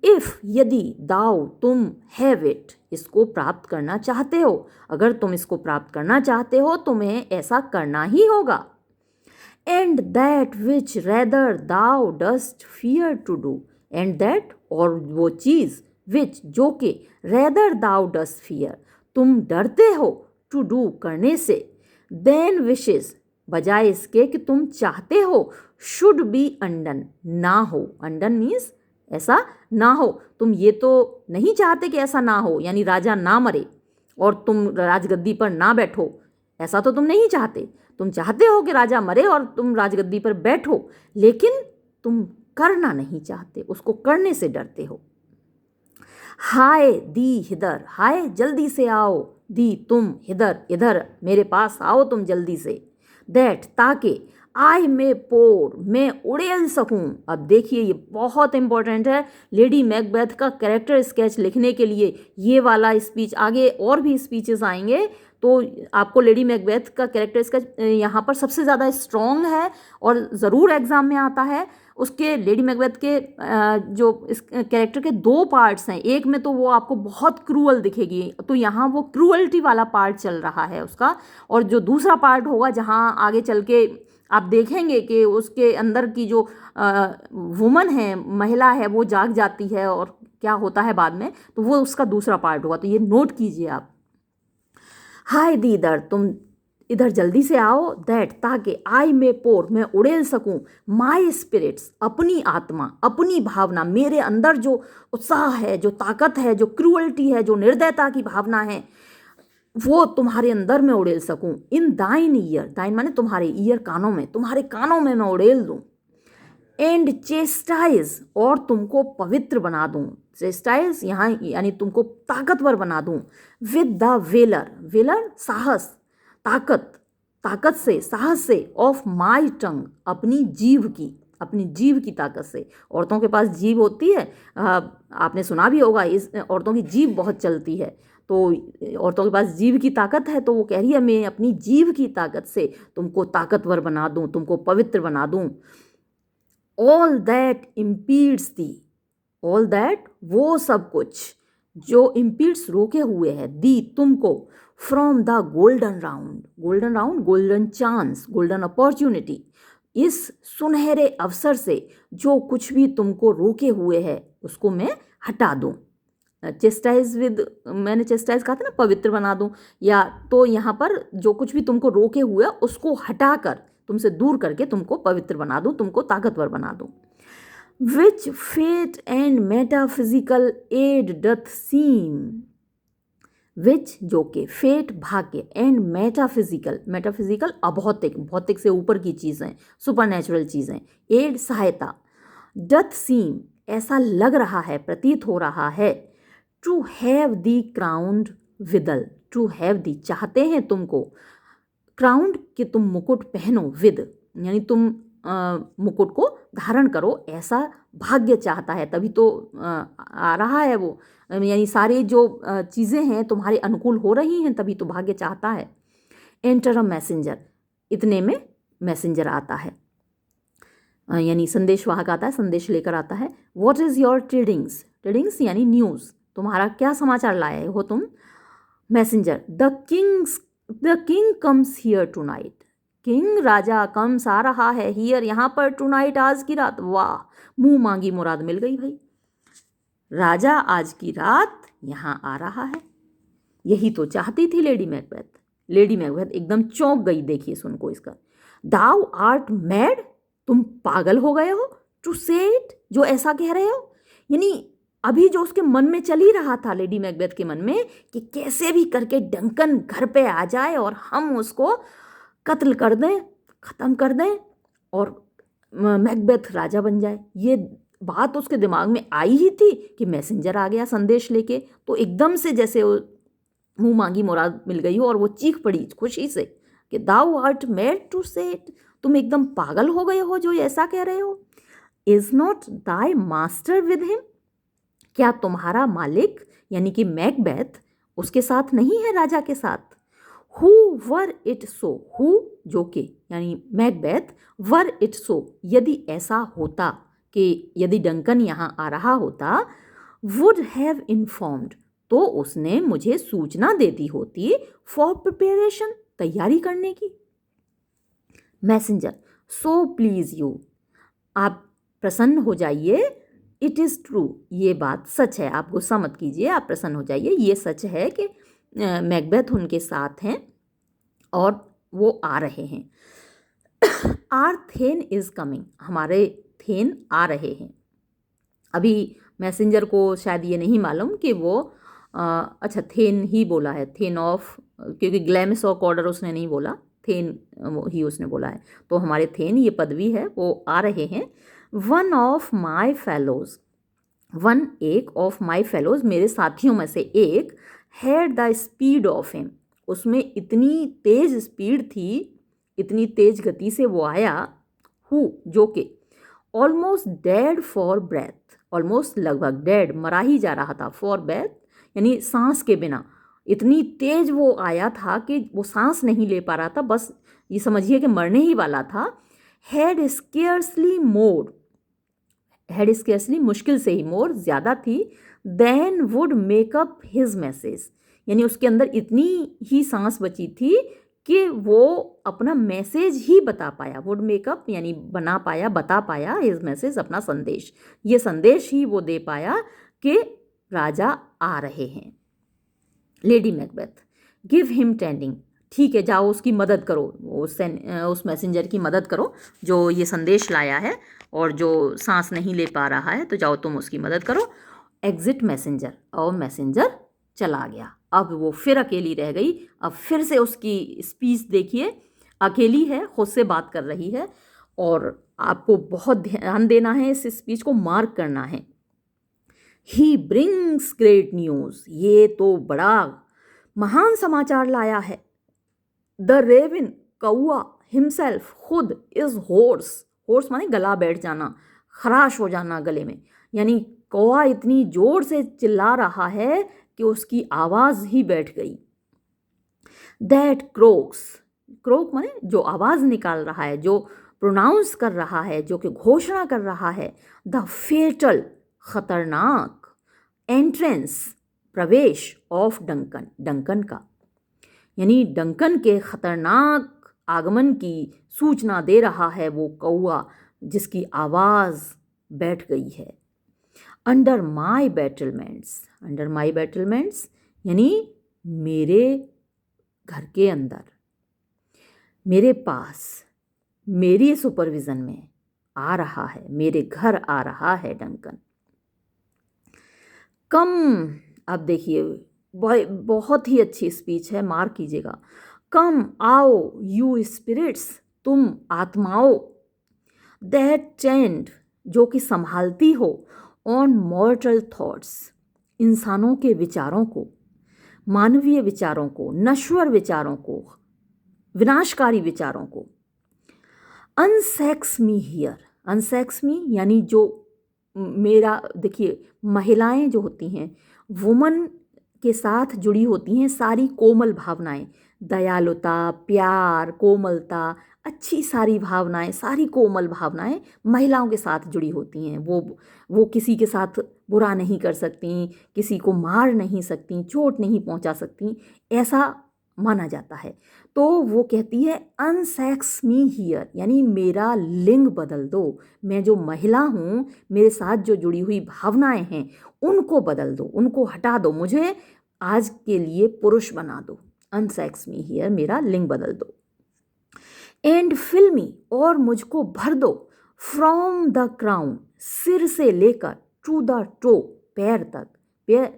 इफ़ यदि, दाउ तुम, हैव इट इसको प्राप्त करना चाहते हो, अगर तुम इसको प्राप्त करना चाहते हो तुम्हें ऐसा करना ही होगा। And that which rather thou dost fear to do, and that और वो चीज़, विच जो कि, रेदर दाउ डस्ट फियर तुम डरते हो, टू डू करने से, देन विशेस बजाय इसके कि तुम चाहते हो, शुड बी अंडन ना हो, अंडन मीन्स ऐसा ना हो, तुम ये तो नहीं चाहते कि ऐसा ना हो, यानी राजा ना मरे और तुम राजगद्दी पर ना बैठो, ऐसा तो तुम नहीं चाहते, तुम चाहते हो कि राजा मरे और तुम राजगद्दी पर बैठो, लेकिन तुम करना नहीं चाहते, उसको करने से डरते हो। हाय दी हिदर, हाय जल्दी से आओ, दी तुम, हिदर इधर, मेरे पास आओ तुम जल्दी से, दैट ताकि, आई में पोर मैं उड़ेल सकूं। अब देखिए ये बहुत इंपॉर्टेंट है लेडी मैकबेथ का कैरेक्टर स्केच लिखने के लिए, ये वाला स्पीच, आगे और भी स्पीचेस आएंगे तो आपको लेडी मैकबेथ का कैरेक्टर स्केच यहाँ पर सबसे ज़्यादा स्ट्रॉन्ग है और ज़रूर एग्ज़ाम में आता है। उसके लेडी मैकबेथ के जो इस कैरेक्टर के दो पार्ट्स हैं, एक में तो वो आपको बहुत क्रूअल दिखेगी, तो यहाँ वो क्रूअल्टी वाला पार्ट चल रहा है उसका, और जो दूसरा पार्ट होगा जहाँ आगे चल के आप देखेंगे कि उसके अंदर की जो वुमन है, महिला है, वो जाग जाती है और क्या होता है बाद में, तो वो उसका दूसरा पार्ट होगा, तो ये नोट कीजिए आप। हाय दीदर, तुम इधर जल्दी से आओ, दैट ताकि आई में पोर, मैं उड़ेल सकूं, माई स्पिरिट्स, अपनी आत्मा, अपनी भावना, मेरे अंदर जो उत्साह है, जो ताकत है, जो क्रूअल्टी है, जो निर्दयता की भावना है, वो तुम्हारे अंदर में उड़ेल सकूं। इन दाइन ईयर, दाइन माने तुम्हारे, ईयर कानों में, तुम्हारे कानों में मैं उड़ेल दूं। एंड चेस्टाइज, और तुमको पवित्र बना दूं। चेस्टाइज यहाँ यानी तुमको ताकतवर बना दूं। विद द वेलर, वेलर साहस, ताकत, ताकत से, साहस से, ऑफ माई टंग, अपनी जीभ की, अपनी जीभ की ताकत से। औरतों के पास जीभ होती है, आपने सुना भी होगा, इस औरतों की जीभ बहुत चलती है, तो औरतों के पास जीभ की ताकत है, तो वो कह रही है मैं अपनी जीभ की ताकत से तुमको ताकतवर बना दूं, तुमको पवित्र बना दूं। All that impedes thee, all that वो सब कुछ जो इम्पीड्स रोके हुए है, दी तुमको, from the golden round, golden round, golden chance, golden opportunity, इस सुनहरे अवसर से जो कुछ भी तुमको रोके हुए है उसको मैं हटा दूं। चेस्टाइज विद, मैंने चेस्टाइज कहा था ना, पवित्र बना दूं, या तो यहाँ पर जो कुछ भी तुमको रोके हुए है उसको हटाकर, तुमसे दूर करके तुमको पवित्र बना दूं, तुमको ताकतवर बना दूं। Which fate and metaphysical aid doth seem, which जो के, फेट भाग्य, एंड मेटाफिजिकल, मेटाफिजिकल अभौतिक, भौतिक से ऊपर की चीज़ें, सुपरनेचुरल चीज़ें, एड सहायता, डथ सीम ऐसा लग रहा है, प्रतीत हो रहा है, to have thee crowned withal, to have thee चाहते हैं तुमको, क्राउंड कि तुम मुकुट पहनो, विद यानी तुम मुकुट को धारण करो, ऐसा भाग्य चाहता है, तभी तो आ रहा है वो, यानी सारी जो चीज़ें हैं तुम्हारे अनुकूल हो रही हैं, तभी तो भाग्य चाहता है। एंटर अ मैसेंजर, इतने में मैसेंजर आता है, यानी संदेशवाहक आता है, संदेश लेकर आता है। What is your tidings, tidings यानी न्यूज़, तुम्हारा क्या समाचार लाए हो तुम। Messenger, the king comes here tonight, king राजा कम्स आ रहा है, हियर यहाँ पर, टू नाइट आज की रात, वाह मुंह मांगी मुराद मिल गई भाई, राजा आज की रात यहाँ आ रहा है। यही तो चाहती थी लेडी मैकबेथ। लेडी मैकबेथ एकदम चौंक गई, देखिए सुनको इसका। दाउ आर्ट मैड, तुम पागल हो गए हो, टू से इट, जो ऐसा कह रहे हो, यानी अभी जो उसके मन में चल ही रहा था, लेडी मैकबेथ के मन में, कि कैसे भी करके डंकन घर पे आ जाए और हम उसको कत्ल कर दें, ख़त्म कर दें, और मैकबेथ राजा बन जाए। ये बात उसके दिमाग में आई ही थी कि मैसेंजर आ गया संदेश लेके, तो एकदम से जैसे मुंह मांगी मुराद मिल गई हो, और वो चीख पड़ी खुशी से कि दाउ आर्ट मेड टू से इट, तुम एकदम पागल हो गए हो जो ऐसा कह रहे हो। Is not thy master with him, क्या तुम्हारा मालिक यानी कि मैकबेथ उसके साथ नहीं है, राजा के साथ। Who were it so, who जो के यानी मैकबेथ, वर इट सो यदि ऐसा होता, कि यदि डंकन यहाँ आ रहा होता, वुड हैव इन्फॉर्म्ड तो उसने मुझे सूचना देती होती, फॉर प्रिपरेशन तैयारी करने की। मैसेंजर, सो प्लीज यू, आप प्रसन्न हो जाइए, इट इज़ ट्रू, ये बात सच है, आप गुस्सा मत कीजिए, आप प्रसन्न हो जाइए, ये सच है कि मैकबेथ उनके साथ हैं और वो आ रहे हैं। आर थेन इज़ कमिंग, हमारे थेन आ रहे हैं। अभी मैसेंजर को शायद ये नहीं मालूम कि वो अच्छा थेन ही बोला है, थेन ऑफ, क्योंकि ग्लैमिस ऑफ ऑर्डर उसने नहीं बोला, थेन ही उसने बोला है, तो हमारे थेन ये पदवी है, वो आ रहे हैं। One of my fellows, one एक ऑफ माई फेलोज़ मेरे साथियों में से एक, had the speed of him, उसमें इतनी तेज़ स्पीड थी, इतनी तेज़ गति से वो आया, हु जो के, almost dead for breath, almost लगभग, डेड मरा ही जा रहा था, फॉर ब्रेथ यानी सांस के बिना, इतनी तेज वो आया था कि वो सांस नहीं ले पा रहा था, बस ये समझिए कि मरने ही वाला था। Had scarcely more, had scarcely मुश्किल से ही, मोर ज़्यादा थी, than would make up his message, यानी उसके अंदर इतनी ही सांस बची थी कि वो अपना मैसेज ही बता पाया, वुड मेकअप यानी बना पाया, बता पाया हिज मैसेज, अपना संदेश, ये संदेश ही वो दे पाया कि राजा आ रहे हैं। Lady Macbeth, give him tending, ठीक है जाओ उसकी मदद करो, उस मैसेंजर की मदद करो जो ये संदेश लाया है और जो सांस नहीं ले पा रहा है, तो जाओ तुम उसकी मदद करो। एग्जिट मैसेंजर, और मैसेंजर चला गया। अब वो फिर अकेली रह गई। अब फिर से उसकी स्पीच देखिए, अकेली है, खुद से बात कर रही है, और आपको बहुत ध्यान देना है, इस स्पीच को मार्क करना है। ही ब्रिंग्स ग्रेट न्यूज़, ये तो बड़ा महान समाचार लाया है। द रेविन, कौआ, हिमसेल्फ, खुद, इज होर्स, होर्स माने गला बैठ जाना, खराश हो जाना गले में, यानी कौआ इतनी जोर से चिल्ला रहा है कि उसकी आवाज़ ही बैठ गई। दैट क्रोक्स, क्रोक माने जो आवाज़ निकाल रहा है, जो प्रोनाउंस कर रहा है, जो कि घोषणा कर रहा है। द फेटल, खतरनाक, एंट्रेंस, प्रवेश, ऑफ डंकन, डंकन का, यानी डंकन के खतरनाक आगमन की सूचना दे रहा है वो कौआ जिसकी आवाज़ बैठ गई है। अंडर माई बैटलमेंट्स, अंडर माई बैटलमेंट्स यानी मेरे घर के अंदर, मेरे पास, मेरी सुपरविज़न में आ रहा है, मेरे घर आ रहा है डंकन। कम, अब देखिए बहुत ही अच्छी स्पीच है, मार्क कीजिएगा। कम, आओ, यू स्पिरिट्स, तुम आत्माओं। दैट टेंड, जो कि संभालती हो, ऑन मॉर्टल थॉट्स, इंसानों के विचारों को, मानवीय विचारों को, नश्वर विचारों को, विनाशकारी विचारों को। अनसेक्स मी हियर, अनसेक्स मी यानी जो मेरा, देखिए महिलाएं जो होती हैं, वुमन के साथ जुड़ी होती हैं सारी कोमल भावनाएं, दयालुता, प्यार, कोमलता, अच्छी सारी भावनाएं, सारी कोमल भावनाएं महिलाओं के साथ जुड़ी होती हैं। वो किसी के साथ बुरा नहीं कर सकती, किसी को मार नहीं सकती, चोट नहीं पहुंचा सकती, ऐसा माना जाता है। तो वो कहती है अनसेक्स मी हियर, यानी मेरा लिंग बदल दो, मैं जो महिला हूँ, मेरे साथ जो जुड़ी हुई भावनाएं हैं उनको बदल दो, उनको हटा दो, मुझे आज के लिए पुरुष बना दो। अनसेक्स मी हियर, मेरा लिंग बदल दो। एंड फिल मी, और मुझको भर दो, फ्रॉम द क्राउन, सिर से लेकर, टू द टो, पैर तक,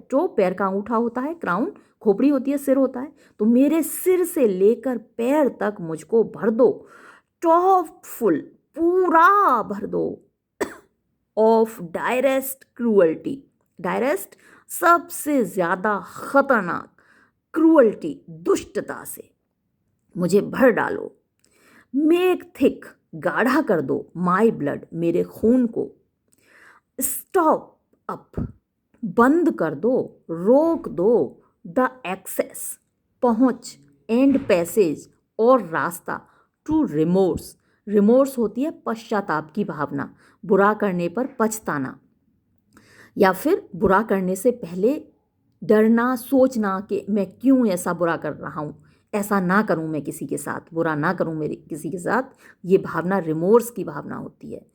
टो पैर का अंगूठा होता है, क्राउन खोपड़ी होती है, सिर होता है, तो मेरे सिर से लेकर पैर तक मुझको भर दो, टॉप फुल, पूरा भर दो, ऑफ डायरेस्ट क्रूअल्टी, डायरेस्ट सबसे ज़्यादा खतरनाक, क्रूअल्टी दुष्टता से मुझे भर डालो। मेक थिक, गाढ़ा कर दो, माई ब्लड, मेरे खून को। स्टॉप अप, बंद कर दो, रोक दो, द एक्सेस, पहुँच, एंड पैसेज, और रास्ता, टू रिमोर्स, रिमोर्स होती है पश्चाताप की भावना, बुरा करने पर पछताना, या फिर बुरा करने से पहले डरना, सोचना कि मैं क्यों ऐसा बुरा कर रहा हूँ, ऐसा ना करूँ मैं किसी के साथ, बुरा ना करूँ मेरे किसी के साथ, ये भावना रिमोर्स की भावना होती है।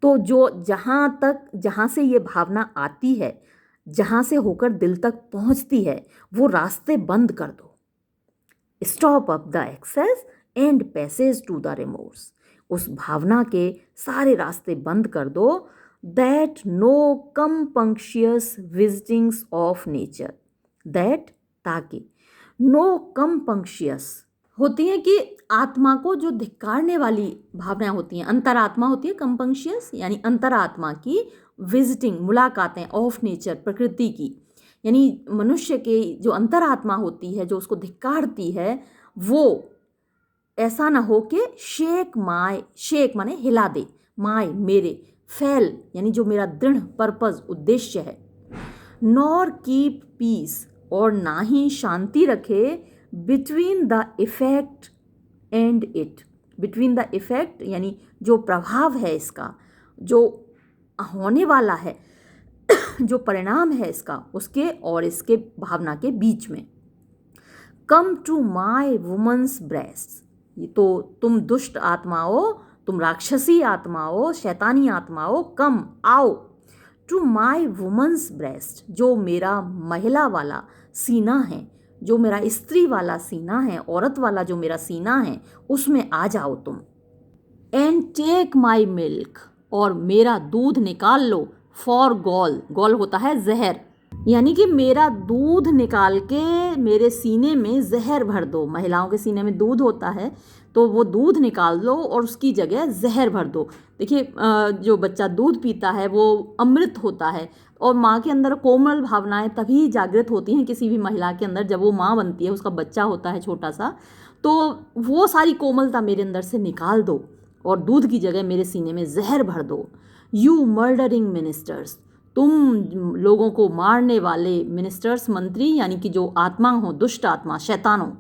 तो जो जहाँ से ये भावना आती है, जहाँ से होकर दिल तक पहुँचती है, वो रास्ते बंद कर दो। Stop up the access and passage to the remorse, उस भावना के सारे रास्ते बंद कर दो। That no compunctious visitings of nature, that ताकि, नो कंपंक्शियस होती है कि आत्मा को जो धिक्कारने वाली भावनाएं होती हैं, अंतरात्मा होती है, कंपंक्शियस यानी अंतरात्मा की, विजिटिंग मुलाकातें, ऑफ नेचर प्रकृति की, यानी मनुष्य के जो अंतरात्मा होती है जो उसको धिक्कारती है, वो ऐसा ना हो कि शेक माने हिला दे, माय मेरे, फैल यानी जो मेरा दृढ़ पर्पस उद्देश्य है, नॉर कीप पीस, और ना ही शांति रखे, between the effect and it, between the effect यानी जो प्रभाव है इसका, जो होने वाला है, जो परिणाम है इसका, उसके और इसके भावना के बीच में। Come to my woman's breast, तो तुम दुष्ट आत्माओं, तुम राक्षसी आत्माओं, शैतानी आत्माओं, कम आओ टू माई वुमन्स ब्रेस्ट, जो मेरा महिला वाला सीना है, जो मेरा स्त्री वाला सीना है, औरत वाला जो मेरा सीना है, उसमें आ जाओ तुम। एंड टेक माई मिल्क, और मेरा दूध निकाल लो, फॉर गॉल, गॉल होता है जहर, यानी कि मेरा दूध निकाल के मेरे सीने में जहर भर दो। महिलाओं के सीने में दूध होता है, तो वो दूध निकाल दो और उसकी जगह जहर भर दो। देखिए जो बच्चा दूध पीता है वो अमृत होता है, और माँ के अंदर कोमल भावनाएं तभी जागृत होती हैं किसी भी महिला के अंदर, जब वो माँ बनती है, उसका बच्चा होता है छोटा सा, तो वो सारी कोमलता मेरे अंदर से निकाल दो और दूध की जगह मेरे सीने में जहर भर दो। यू मर्डरिंग मिनिस्टर्स, तुम लोगों को मारने वाले मिनिस्टर्स, मंत्री, यानी कि जो आत्मा हो, दुष्ट आत्मा, शैतानों।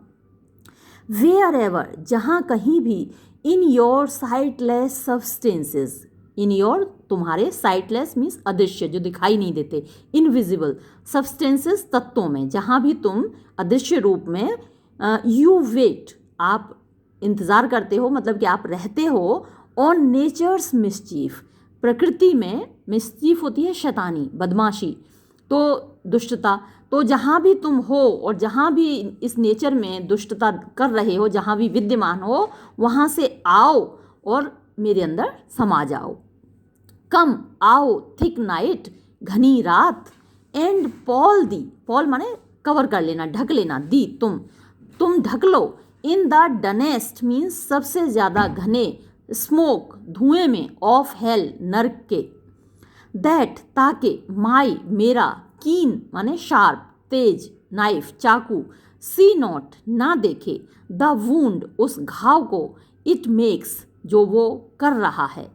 वेयर एवर, जहाँ कहीं भी, in your sightless substances, in your तुम्हारे, साइटलेस मीन्स अदृश्य, जो दिखाई नहीं देते, इनविजिबल, सब्सटेंसेस तत्वों में, जहाँ भी तुम अदृश्य रूप में, यू वेट, आप इंतज़ार करते हो, मतलब कि आप रहते हो, ऑन नेचर्स मिस्चीफ, प्रकृति में मिस्चीफ होती है शैतानी, बदमाशी, तो दुष्टता, तो जहाँ भी तुम हो और जहाँ भी इस नेचर में दुष्टता कर रहे हो, जहाँ भी विद्यमान हो, वहाँ से आओ और मेरे अंदर समा जाओ। कम आओ, थिक नाइट, घनी रात, एंड पॉल दी, पॉल माने कवर कर लेना, ढक लेना, दी तुम ढक लो, इन द डनेस्ट मीन्स सबसे ज़्यादा घने, स्मोक धुएं में, ऑफ हेल नर्क के, दैट ताके, माई मेरा, कीन माने शार्प, तेज, नाइफ चाकू, सी नॉट ना देखे, द वूंड उस घाव को, इट मेक्स जो वो कर रहा है,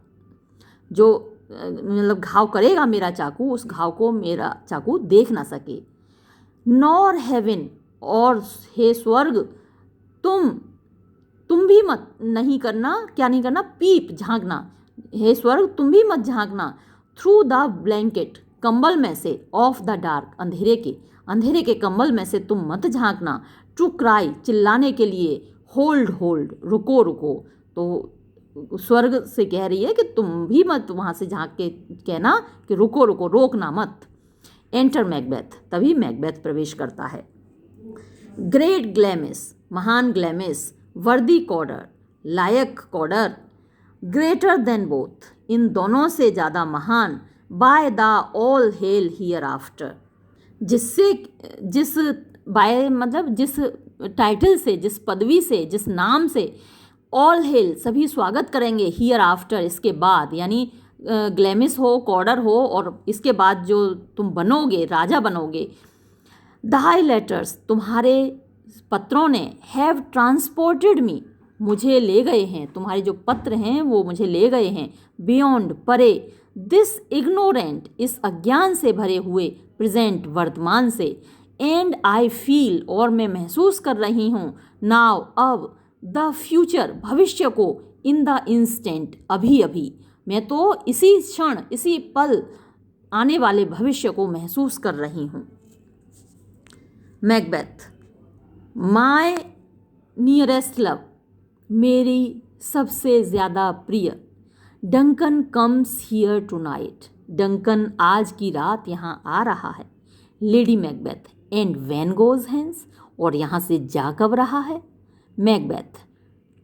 जो मतलब घाव करेगा मेरा चाकू, उस घाव को मेरा चाकू देख ना सके। नॉर हेवन, और हे स्वर्ग, तुम भी मत नहीं करना, क्या नहीं करना, पीप झांकना, हे स्वर्ग तुम भी मत झांकना, थ्रू द ब्लैंकेट, कंबल में से, ऑफ द डार्क, अंधेरे के कंबल में से तुम मत झांकना, टू क्राई, चिल्लाने के लिए, होल्ड होल्ड, रुको रुको, तो स्वर्ग से कह रही है कि तुम भी मत वहाँ से झांक के कहना कि रुको रुको, रोकना मत। एंटर मैकबेथ, तभी मैकबेथ प्रवेश करता है। ग्रेट ग्लैमिस, महान ग्लैमिस, वर्दी कॉर्डर, लायक कॉर्डर, ग्रेटर देन बोथ, इन दोनों से ज़्यादा महान, by the all hello here after, जिससे, जिस बाय मतलब जिस टाइटल से, जिस पदवी से, जिस नाम से, ऑल हेल सभी स्वागत करेंगे, हियर आफ्टर इसके बाद, यानी ग्लैमिस हो, कॉर्डर हो, और इसके बाद जो तुम बनोगे, राजा बनोगे। दाई लेटर्स, तुम्हारे पत्रों ने, हैव ट्रांसपोर्टेड मी, मुझे ले गए हैं, तुम्हारे जो पत्र हैं वो मुझे ले गए हैं, बियॉन्ड परे, दिस इग्नोरेंट, इस अज्ञान से भरे हुए, प्रेजेंट वर्तमान से, एंड आई फील, और मैं महसूस कर रही हूँ, नाउ अब, द फ्यूचर, भविष्य को, इन द इंस्टेंट, अभी अभी, मैं तो इसी क्षण, इसी पल आने वाले भविष्य को महसूस कर रही हूँ। मैकबेथ, माय नियरेस्ट लव, मेरी सबसे ज़्यादा प्रिय, Duncan comes here tonight, Duncan आज की रात यहाँ आ रहा है। Lady Macbeth, and when goes hence, और यहाँ से जा कब रहा है। मैकबेथ,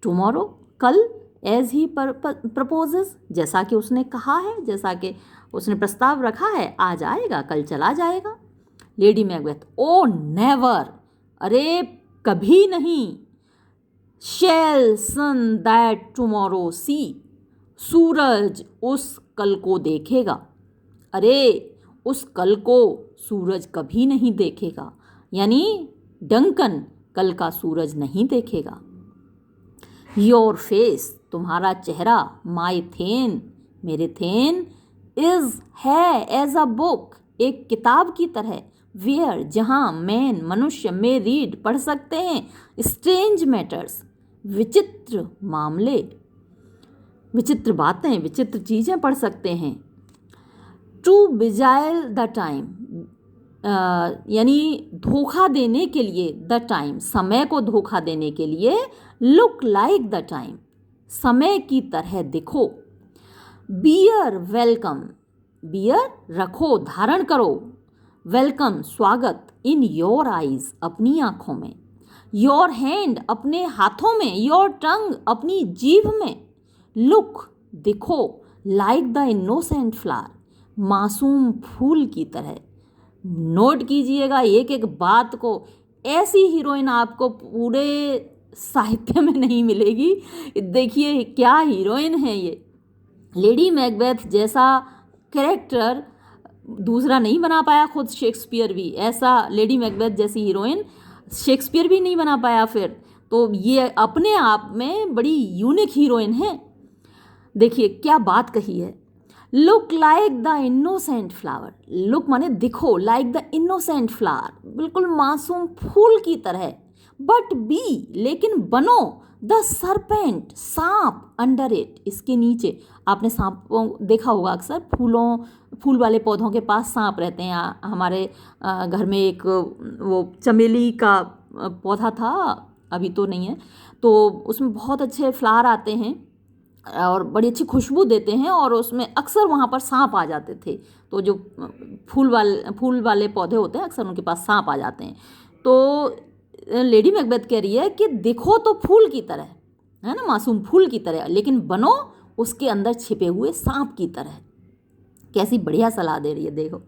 टुमारो, कल, एज ही प्रपोजेस, जैसा कि उसने कहा है, जैसा कि उसने प्रस्ताव रखा है, आज आएगा, कल चला जाएगा। लेडी मैकबेथ, ओ नेवर, अरे कभी नहीं, शैल सन दैट टुमारो सी, सूरज उस कल को देखेगा, अरे उस कल को सूरज कभी नहीं देखेगा, यानी डंकन कल का सूरज नहीं देखेगा। योर फेस, तुम्हारा चेहरा, माई थेन, मेरे थेन, इज है, एज अ बुक, एक किताब की तरह, वेयर, जहाँ, मैन, मनुष्य, में रीड, पढ़ सकते हैं, स्ट्रेंज मैटर्स, विचित्र मामले, विचित्र बातें, विचित्र चीज़ें पढ़ सकते हैं। टू बिजाइल द टाइम, यानी धोखा देने के लिए, द टाइम, समय को धोखा देने के लिए, लुक लाइक द टाइम, समय की तरह दिखो। बियर वेलकम, बियर रखो, धारण करो, वेलकम स्वागत, इन योर आइज, अपनी आँखों में, योर हैंड, अपने हाथों में, योर टंग, अपनी जीभ में, लुक दिखो, लाइक द इनोसेंट फ्लावर, मासूम फूल की तरह। नोट कीजिएगा एक एक बात को, ऐसी हीरोइन आपको पूरे साहित्य में नहीं मिलेगी। देखिए क्या हीरोइन है ये। लेडी मैकबेथ जैसा कैरेक्टर दूसरा नहीं बना पाया, खुद शेक्सपियर भी ऐसा, लेडी मैकबेथ जैसी हीरोइन शेक्सपियर भी नहीं बना पाया फिर, तो ये अपने आप में बड़ी यूनिक हीरोइन है। देखिए क्या बात कही है, look like the innocent flower, look माने दिखो, लाइक द इनोसेंट फ्लावर, बिल्कुल मासूम फूल की तरह, बट बी, लेकिन बनो, द सरपेंट, सांप, अंडर इट, इसके नीचे। आपने सांपों देखा होगा अक्सर, फूल वाले पौधों के पास सांप रहते हैं। हमारे घर में एक वो चमेली का पौधा था, अभी तो नहीं है, तो उसमें बहुत अच्छे फ्लावर आते हैं और बड़ी अच्छी खुशबू देते हैं, और उसमें अक्सर वहाँ पर सांप आ जाते थे। तो जो फूल वाले पौधे होते हैं अक्सर उनके पास सांप आ जाते हैं। तो लेडी मैकबेथ कह रही है कि देखो तो फूल की तरह, है ना, मासूम फूल की तरह, लेकिन बनो उसके अंदर छिपे हुए सांप की तरह। कैसी बढ़िया सलाह दे रही है, देखो।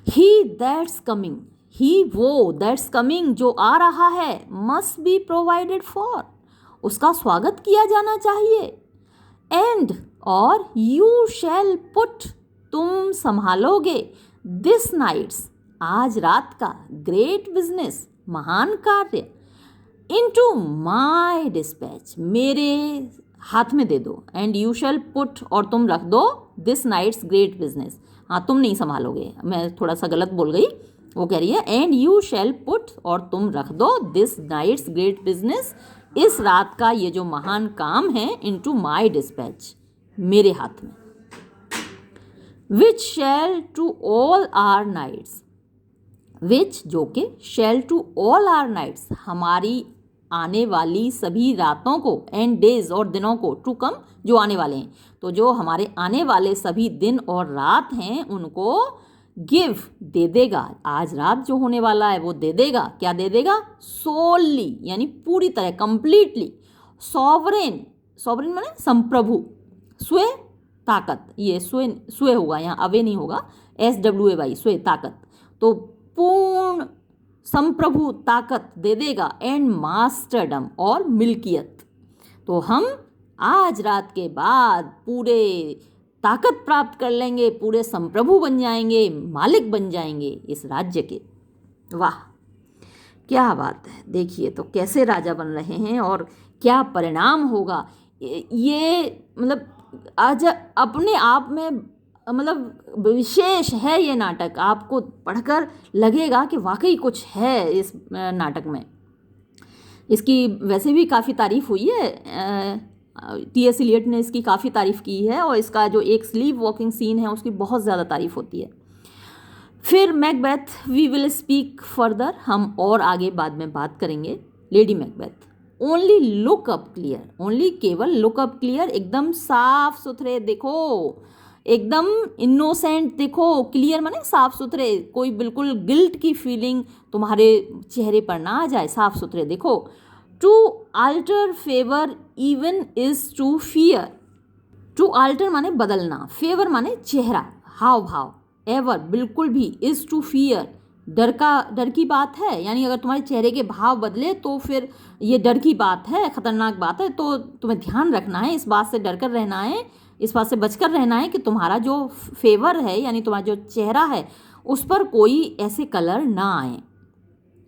ही दैट्स कमिंग, ही वो, दैट्स कमिंग जो आ रहा है, मस्ट बी प्रोवाइडेड फॉर, उसका स्वागत किया जाना चाहिए। एंड और यू शैल पुट, तुम संभालोगे, दिस नाइट्स, आज रात का, ग्रेट बिजनेस, महान कार्य, इनटू माय डिस्पैच, मेरे हाथ में दे दो। एंड यू शैल पुट, और तुम रख दो, दिस नाइट्स ग्रेट बिजनेस, हाँ तुम नहीं संभालोगे, मैं थोड़ा सा गलत बोल गई। वो कह रही है एंड यू शैल पुट, और तुम रख दो, दिस नाइट्स ग्रेट बिजनेस, इस रात का ये जो महान काम है, इनटू माय डिस्पैच, मेरे हाथ में। विच शैल टू ऑल आवर नाइट्स, विच जो के, शैल टू ऑल आवर नाइट्स, हमारी आने वाली सभी रातों को, एंड डेज और दिनों को, टू कम जो आने वाले हैं, तो जो हमारे आने वाले सभी दिन और रात हैं उनको गिव दे देगा, आज रात जो होने वाला है वो दे देगा। क्या दे देगा? सोलली यानी पूरी तरह, कंप्लीटली। सॉवरेन, सॉवरेन माने संप्रभु, स्वे ताकत, ये स्वे होगा यहाँ, अवे नहीं होगा, SWAY, स्वे ताकत, तो पूर्ण संप्रभु ताकत दे देगा। एंड मास्टरडम और मिल्कियत, तो हम आज रात के बाद पूरे ताकत प्राप्त कर लेंगे, पूरे संप्रभु बन जाएंगे, मालिक बन जाएंगे इस राज्य के। वाह क्या बात है, देखिए तो कैसे राजा बन रहे हैं और क्या परिणाम होगा। ये मतलब आज अपने आप में मतलब विशेष है ये नाटक, आपको पढ़कर लगेगा कि वाकई कुछ है इस नाटक में। इसकी वैसे भी काफ़ी तारीफ हुई है, T.S. एलियट ने इसकी काफ़ी तारीफ़ की है, और इसका जो एक स्लीव वॉकिंग सीन है उसकी बहुत ज़्यादा तारीफ़ होती है। फिर Macbeth we will speak further, हम और आगे बाद में बात करेंगे। Lady Macbeth, only look up clear, only केवल लुक अप क्लियर, एकदम साफ सुथरे देखो, एकदम इनोसेंट देखो, क्लियर माने साफ सुथरे, कोई बिल्कुल गिल्ट की फीलिंग तुम्हारे चेहरे पर ना आ जाए, साफ सुथरे देखो। To alter favour even is to fear, to alter माने बदलना, फेवर माने चेहरा, हाव भाव, एवर बिल्कुल भी, इज टू फियर डर की बात है, यानी अगर तुम्हारे चेहरे के भाव बदले तो फिर ये डर की बात है, खतरनाक बात है, तो तुम्हें ध्यान रखना है, इस बात से डर कर रहना है, इस बात से बचकर रहना है कि तुम्हारा जो फेवर है यानी तुम्हारा जो चेहरा है उस पर कोई ऐसे कलर ना आए।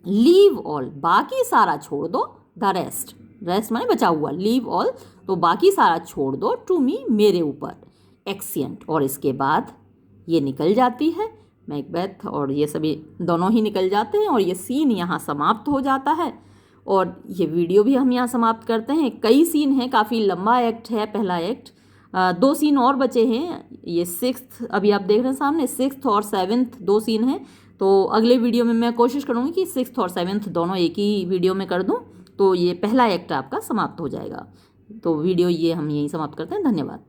लीव ऑल, बाकी सारा छोड़ दो, द रेस्ट, रेस्ट माने बचा हुआ, लीव ऑल तो बाकी सारा छोड़ दो, टू मी मेरे ऊपर, एक्सियंट, और इसके बाद ये निकल जाती है मैकबेथ, और ये सभी दोनों ही निकल जाते हैं और ये सीन यहाँ समाप्त हो जाता है। और ये वीडियो भी हम यहाँ समाप्त करते हैं। कई सीन हैं, काफ़ी लंबा एक्ट है पहला एक्ट, 2 सीन और बचे हैं, ये 6th अभी आप देख रहे हैं सामने, 6th और 7th 2 सीन हैं, तो तो अगले वीडियो में मैं कोशिश करूँगी कि 6th और 7th दोनों एक ही वीडियो में कर दूँ, तो ये पहला एक्ट आपका समाप्त हो जाएगा। तो वीडियो ये हम यहीं समाप्त करते हैं। धन्यवाद।